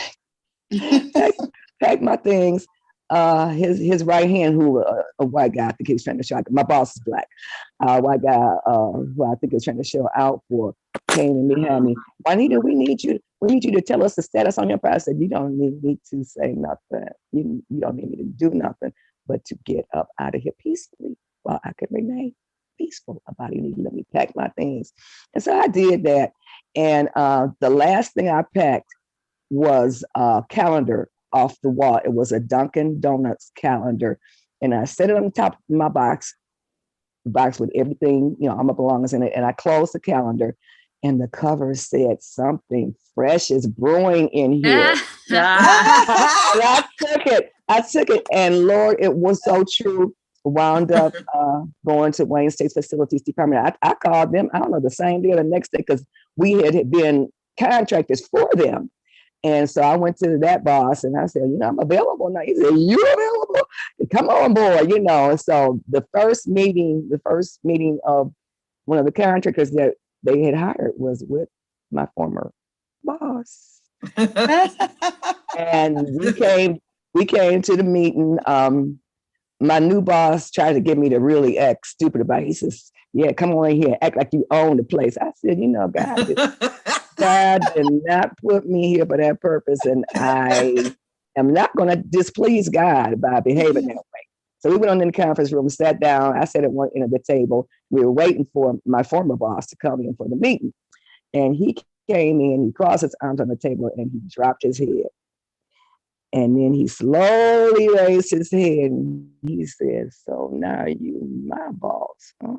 pack my things. His right hand, who a white guy, I think he's trying to show. My boss is black. White guy, who I think is trying to show out for, came and behind me. Juanita, we need you to tell us the status on your file. I said, you don't need me to say nothing. You don't need me to do nothing, but to get up out of here peacefully while I can remain peaceful about it. You need to let me pack my things. And so I did that. And the last thing I packed was a calendar off the wall. It was a Dunkin' Donuts calendar. And I set it on the top of my box with everything, all my belongings in it. And I closed the calendar and the cover said, something fresh is brewing in here. And I took it. And Lord, it was so true. Wound up going to Wayne State's facilities department. I called them, I don't know, the same day or the next day, because we had been contractors for them. And so I went to that boss and I said, I'm available now. He said, you available? Come on board, And so the first meeting of one of the contractors that they had hired was with my former boss. And we came to the meeting. My new boss tried to get me to really act stupid about it. He says, yeah, come on in here, act like you own the place. I said, God did not put me here for that purpose. And I am not going to displease God by behaving that way. So we went on in the conference room, sat down. I sat at one end of the table. We were waiting for my former boss to come in for the meeting. And he came in, he crossed his arms on the table and he dropped his head. And then he slowly raised his head and he said, so now you my boss, huh?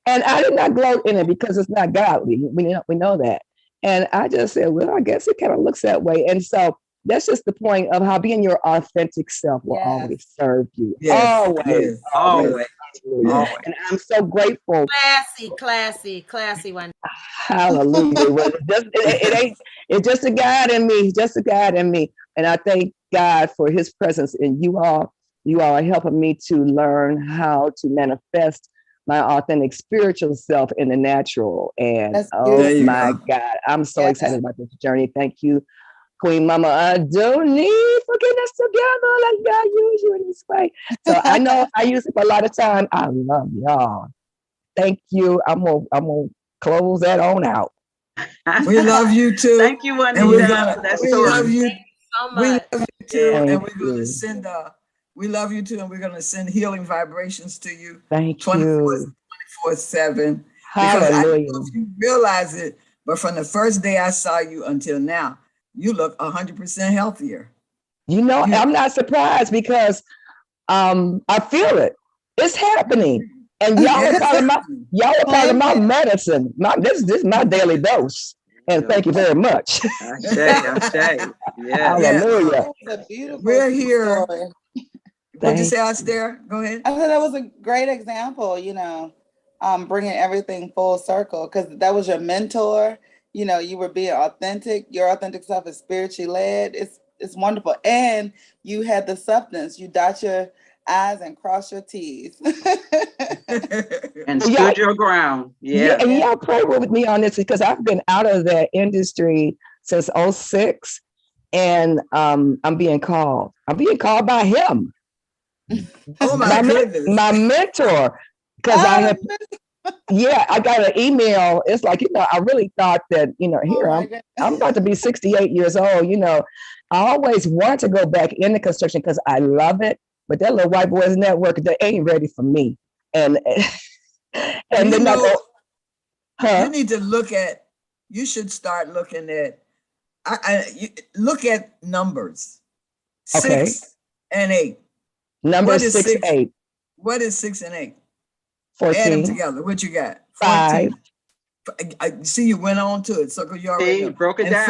And I did not gloat in it because it's not godly. We know that. And I just said, well, I guess it kind of looks that way. And so that's just the point of how being your authentic self will always serve you. Yes. Always. And I'm so grateful. Classy one. Hallelujah. It's just a God in me, just a God in me. And I thank God for his presence in you all. You all are helping me to learn how to manifest my authentic spiritual self in the natural. And my God, I'm so excited about this journey. Thank you, Queen Mama Adoni, for getting us together like God used you in this way. So I know I use it for a lot of time. I love y'all. Thank you. I'm gonna close that on out. We love you too. Thank you, Juanita. We love you so We much. love you too, Thank and we're gonna you. send we love you too, and we're gonna send healing vibrations to you Thank 24 you. 24/7. Because I don't know Hallelujah. if you realize it, but from the first day I saw you until now, you look 100% healthier. You know, You, I'm not surprised because I feel it. It's happening. And it is happening. y'all are part of Claim my it. medicine. This is my daily dose. And thank you very much. I say, yeah. Yeah, Hallelujah. That was a beautiful we're here. story. What'd you Thank say, Astaire? Go ahead. I thought that was a great example, bringing everything full circle because that was your mentor. You were being authentic. Your authentic self is spiritually led. It's wonderful, and you had the substance. You dot your I's and cross your T's. And Well, y'all, stood your ground. yeah, Yeah. and y'all pray with me on this because I've been out of that industry since '06, and I'm being called. I'm being called by him, Oh my goodness. my mentor, because I have. Yeah, I got an email. It's like, I really thought that, here I'm about to be 68 years old. I always want to go back into construction because I love it. But that little white boys network, they ain't ready for me. And and then I go, you need to you should start looking at, look at numbers. Okay. 6 and 8. Number What is 6, 8. What is 6 and 8? 14. Add them together. What you got? 5. 14. I see you went on to it. So you already know. Broke it and down.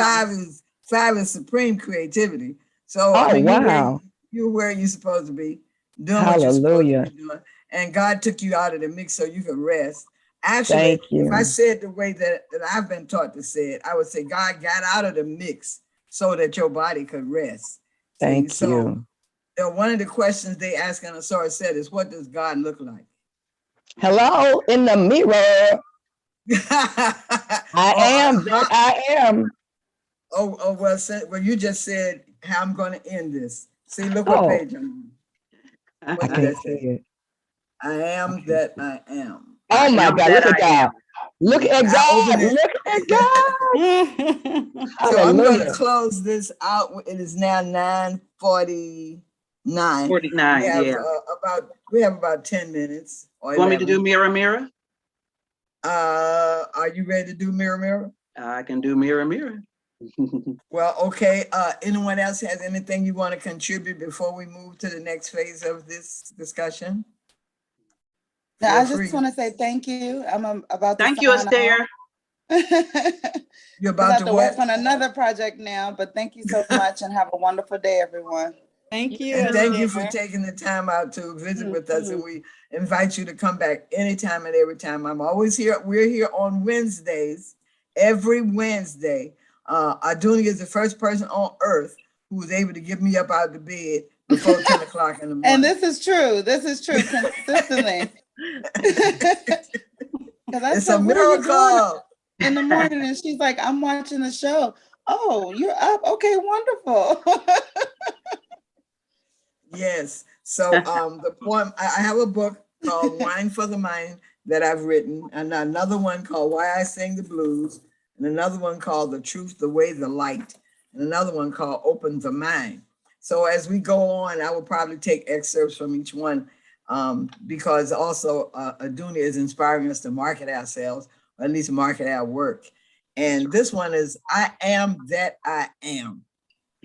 5 is supreme creativity. So Oh, wow. you're where you're supposed to be, doing what you're supposed to be doing. And God took you out of the mix so you could rest. Actually, Thank you. if I said the way that I've been taught to say it, I would say God got out of the mix so that your body could rest. Thank you. One of the questions they ask in a source said is, what does God look like? Hello, in the mirror. I am. Well, you just said how I'm going to end this. See, look what page I'm on. I can't see it. I am that I am. Oh my God, look at God. Look at God. Look at God. So I'm going to close this out. It is now 9:49. 49, we have about 10 minutes. You want me to do mirror, mirror? Are you ready to do mirror, mirror? I can do mirror, mirror. Well, okay. Anyone else has anything you want to contribute before we move to the next phase of this discussion? No, I just want to say thank you. I'm about to thank you, Astaire. You're about to work on another project now, but thank you so much and have a wonderful day, everyone. Thank you. And thank you for taking the time out to visit with us. And we invite you to come back anytime and every time. I'm always here. We're here on Wednesdays, every Wednesday. Adunia is the first person on earth who was able to get me up out of the bed before 10 o'clock in the morning. And this is true consistently. It's a miracle. In the morning, and she's like, I'm watching the show. Oh, you're up. Okay, wonderful. Yes. So the poem, I have a book called Wine for the Mind that I've written, and another one called Why I Sing the Blues, and another one called The Truth, the Way, the Light, and another one called Open the Mind. So as we go on, I will probably take excerpts from each one because also Adunia is inspiring us to market ourselves, or at least market our work. And this one is I am that I am.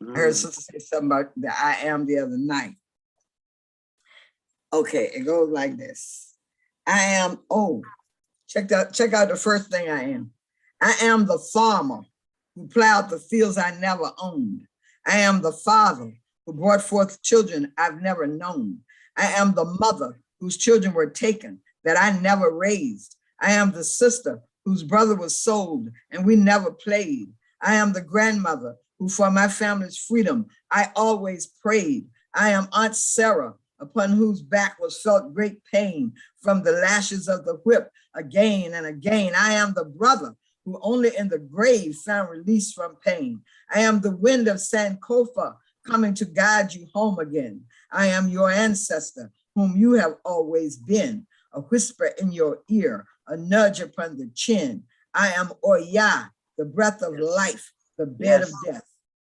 I heard sister say something about the I am the other night. Okay, it goes like this. I am, check out the first thing I am. I am the farmer who plowed the fields I never owned. I am the father who brought forth children I've never known. I am the mother whose children were taken that I never raised. I am the sister whose brother was sold and we never played. I am the grandmother who for my family's freedom I always prayed. I am Aunt Sarah, upon whose back was felt great pain from the lashes of the whip again and again. I am the brother who only in the grave found release from pain. I am the wind of Sankofa coming to guide you home again. I am your ancestor whom you have always been, a whisper in your ear, a nudge upon the chin. I am Oya, the breath of life, the bed of death.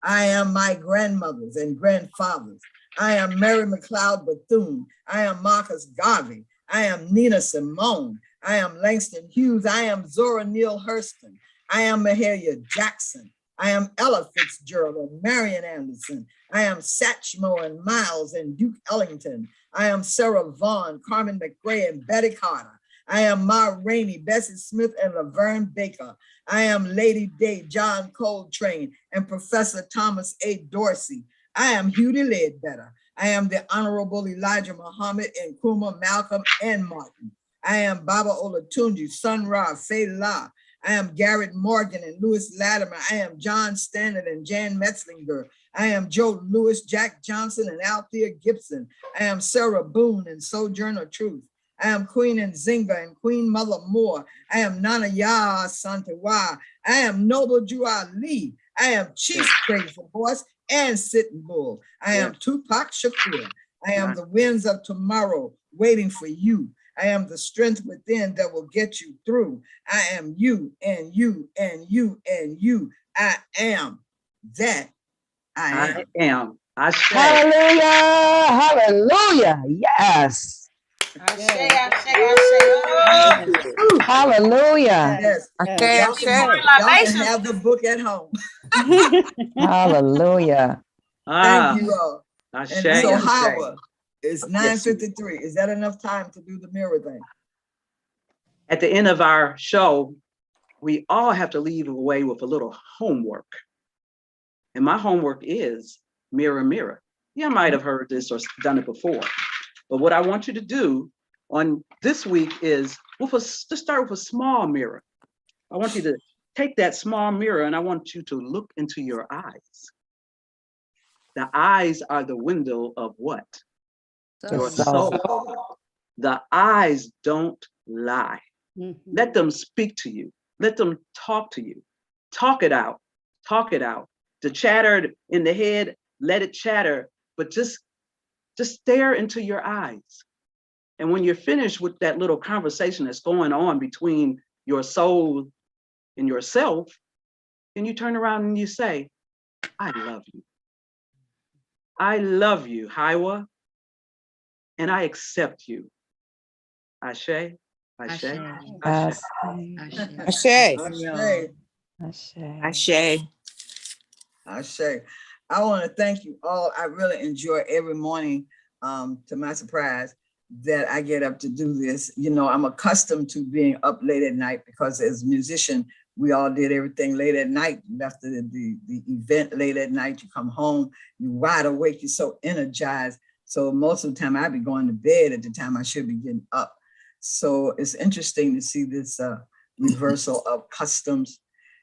I am my grandmothers and grandfathers. I am Mary McLeod Bethune. I am Marcus Garvey. I am Nina Simone. I am Langston Hughes. I am Zora Neale Hurston. I am Mahalia Jackson. I am Ella Fitzgerald and Marian Anderson. I am Satchmo and Miles and Duke Ellington. I am Sarah Vaughan, Carmen McRae, and Betty Carter. I am Ma Rainey, Bessie Smith, and Laverne Baker. I am Lady Day, John Coltrane, and Professor Thomas A. Dorsey. I am Hughie Ledbetter. I am the Honorable Elijah Muhammad, Nkrumah, Malcolm, and Martin. I am Baba Olatunji, Sun Ra, Faye La. I am Garrett Morgan and Louis Latimer. I am John Stannard and Jan Metzlinger. I am Joe Lewis, Jack Johnson, and Althea Gibson. I am Sarah Boone and Sojourner Truth. I am Queen Nzinga and Queen Mother Moore. I am Nana Yaa Santawa. I am Noble Jew Ali. I am Chief Crazy Horse and Sitting Bull. I am Tupac Shakur. I am the winds of tomorrow waiting for you. I am the strength within that will get you through. I am you and you and you and you. I am that I am. I say. Hallelujah. Hallelujah. Yes. Hallelujah. Yes. Y'all can have the book at home. Hallelujah. Thank you all. And so Ashe. Howard, it's 9:53. Is that enough time to do the mirror thing? At the end of our show, we all have to leave away with a little homework. And my homework is mirror, mirror. You might have heard this or done it before. But what I want you to do on this week is to start with a small mirror. I want you to take that small mirror and I want you to look into your eyes. The eyes are the window of what? Your soul. The eyes don't lie. Let them speak to you. Let them talk to you. Talk it out. Talk it out. The chatter in the head, let it chatter, but just stare into your eyes. And when you're finished with that little conversation that's going on between your soul and yourself, then you turn around and you say, I love you. I love you, Hiwa, and I accept you. Ashe, Ashe, Ashe. Ashe. Ashe. Ashe. I want to thank you all. I really enjoy every morning, to my surprise, that I get up to do this. You know, I'm accustomed to being up late at night because as a musician, we all did everything late at night. You left the event late at night. You come home, you're wide awake, you're so energized. So most of the time I'd be going to bed at the time I should be getting up. So it's interesting to see this reversal of customs.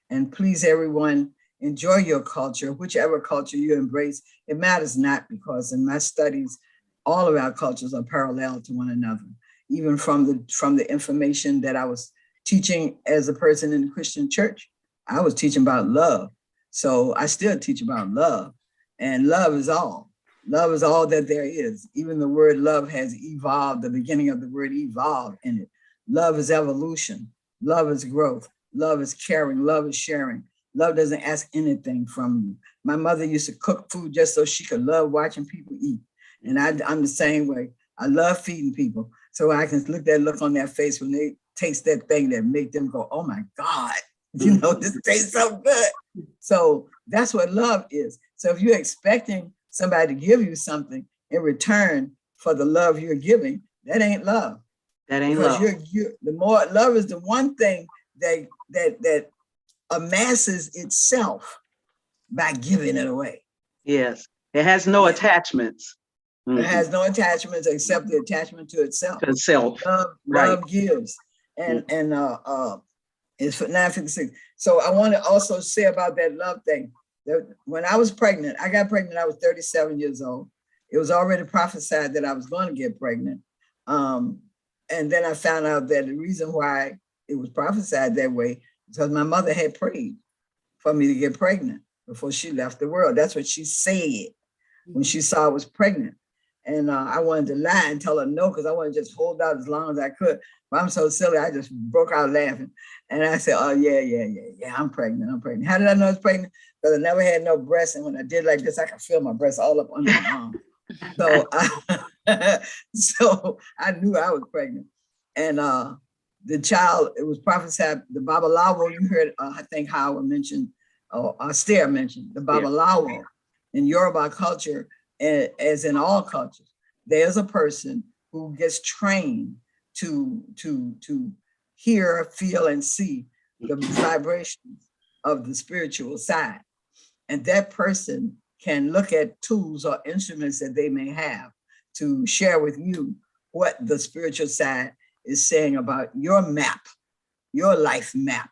And please, everyone, enjoy your culture, whichever culture you embrace. It matters not, because in my studies, all of our cultures are parallel to one another. Even from the information that I was teaching as a person in the Christian church, I was teaching about love. So I still teach about love, and love is all. Love is all that there is. Even the word love has evolved, the beginning of the word evolved in it. Love is evolution. Love is growth. Love is caring. Love is sharing. Love doesn't ask anything from you. My mother used to cook food just so she could love watching people eat. And I'm the same way. I love feeding people. So I can look that look on their face when they taste that thing that make them go, oh my God, you know, this tastes so good. So that's what love is. So if you're expecting somebody to give you something in return for the love you're giving, that ain't love. That ain't because love. The more love is the one thing that amasses itself by giving it away. Yes, it has no attachments. It has no attachments except the attachment to itself. To itself. Love gives. And it's for 9:56. So I want to also say about that love thing. That when I was pregnant, I got pregnant, I was 37 years old. It was already prophesied that I was going to get pregnant. And then I found out that the reason why it was prophesied that way is because my mother had prayed for me to get pregnant before she left the world. That's what she said when she saw I was pregnant. And I wanted to lie and tell her no, because I wanted to just hold out as long as I could. But I'm so silly, I just broke out laughing. And I said, oh, yeah, I'm pregnant. How did I know I was pregnant? Because I never had no breasts. And when I did like this, I could feel my breasts all up under my arm. So I knew I was pregnant. And the child, it was prophesied, the Babalawo, you heard, I think Howard mentioned, or Astaire mentioned, the Babalawo in Yoruba culture, as in all cultures, there's a person who gets trained to hear, feel, and see the vibrations of the spiritual side. And that person can look at tools or instruments that they may have to share with you what the spiritual side is saying about your map, your life map.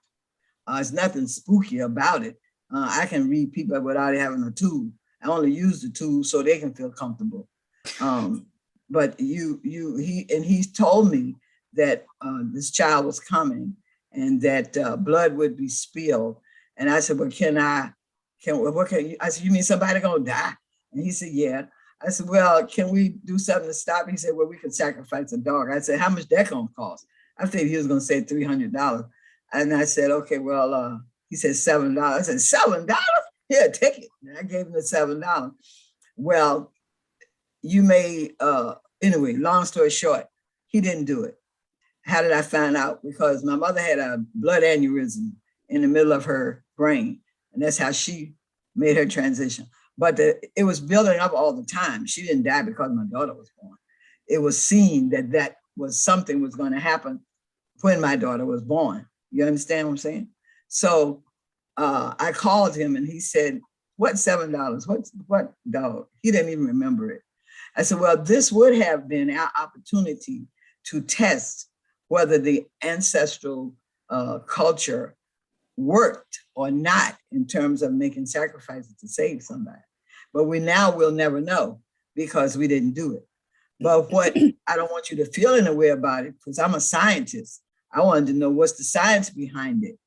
There's nothing spooky about it. I can read people without having a tool. I only use the tool so they can feel comfortable. But he's told me that this child was coming and that blood would be spilled. And I said, well, I said, you mean somebody gonna die? And he said, yeah. I said, well, can we do something to stop? He said, well, we could sacrifice a dog. I said, how much that gonna cost? I think he was gonna say $300. And I said, okay, well, he said $7. I said, $7? Yeah, take it. And I gave him the $7. Well, you may, anyway, long story short, he didn't do it. How did I find out? Because my mother had a blood aneurysm in the middle of her brain. And that's how she made her transition. But it was building up all the time. She didn't die because my daughter was born. It was seen that was something was going to happen when my daughter was born. You understand what I'm saying? So I called him and he said, what $7? What dog? He didn't even remember it. I said, well, this would have been our opportunity to test whether the ancestral culture worked or not in terms of making sacrifices to save somebody. But we'll never know because we didn't do it. But what I don't want you to feel in a way about it, because I'm a scientist. I wanted to know what's the science behind it.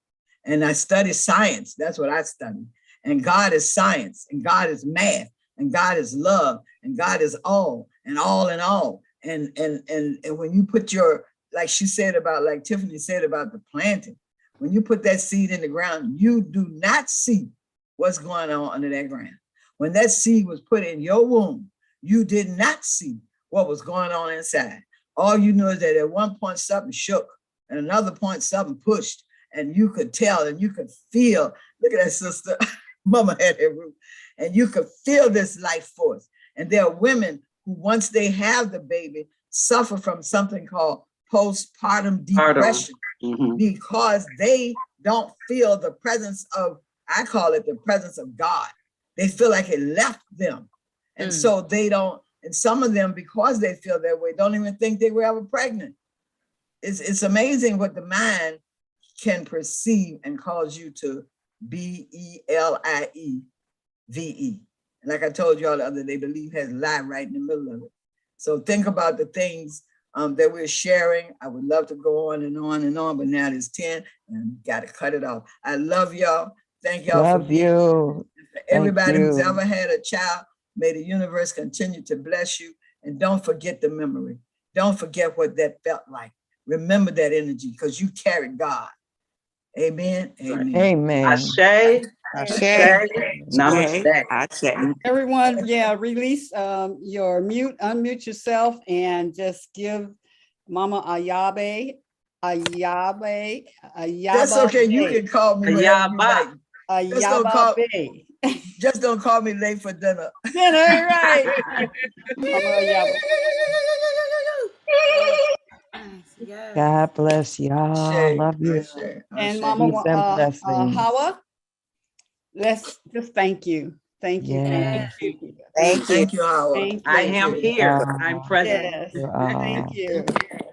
And I study science. That's what I study. And God is science, and God is math, and God is love, and God is all and all and all. And when you put your, like she said about, like Tiffany said about the planting, when you put that seed in the ground, you do not see what's going on under that ground. When that seed was put in your womb, you did not see what was going on inside. All you know is that at one point something shook, and another point something pushed, and you could tell and you could feel. Look at that, sister. Mama had that root. And you could feel this life force. And there are women who, once they have the baby, suffer from something called postpartum depression because they don't feel the presence of, I call it the presence of God. They feel like it left them. And so they don't, and some of them, because they feel that way, don't even think they were ever pregnant. It's amazing what the mind can perceive and cause you to BELIEVE. Like I told you all the other day, believe has lie right in the middle of it. So think about the things that we're sharing. I would love to go on and on and on, but now it's 10 and got to cut it off. I love y'all. Thank y'all for being here. For everybody who's ever had a child, may the universe continue to bless you. And don't forget the memory. Don't forget what that felt like. Remember that energy because you carried God. Amen. Amen. Amen. Ashe. Ashe. Namaste. Ashe. Everyone, release your unmute yourself and just give Mama Ayabe. That's okay. You can call me whatever you like. Ayabe. Just don't call me late for dinner. Dinner, right? Mama Ayabe. Yes. God bless y'all. Love you. And Mama Hawa, let's just thank you. Thank you. Yes. Thank you. Hawa. Thank you. I am here. I'm present. Yes. Thank you.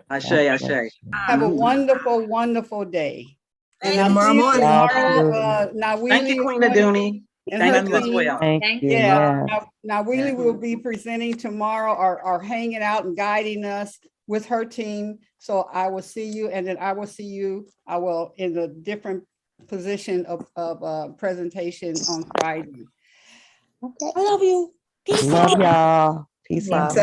Ashe, ashe. Have a wonderful, wonderful day. And tomorrow morning. Thank you, Queen Aduni. Thank you as well. Thank you. Now Wheelie will be presenting tomorrow or hanging out and guiding us with her team. So I will see you, and then I will see you. I will in a different position of presentation on Friday. Okay. I love you. Peace out. Love y'all. Peace out.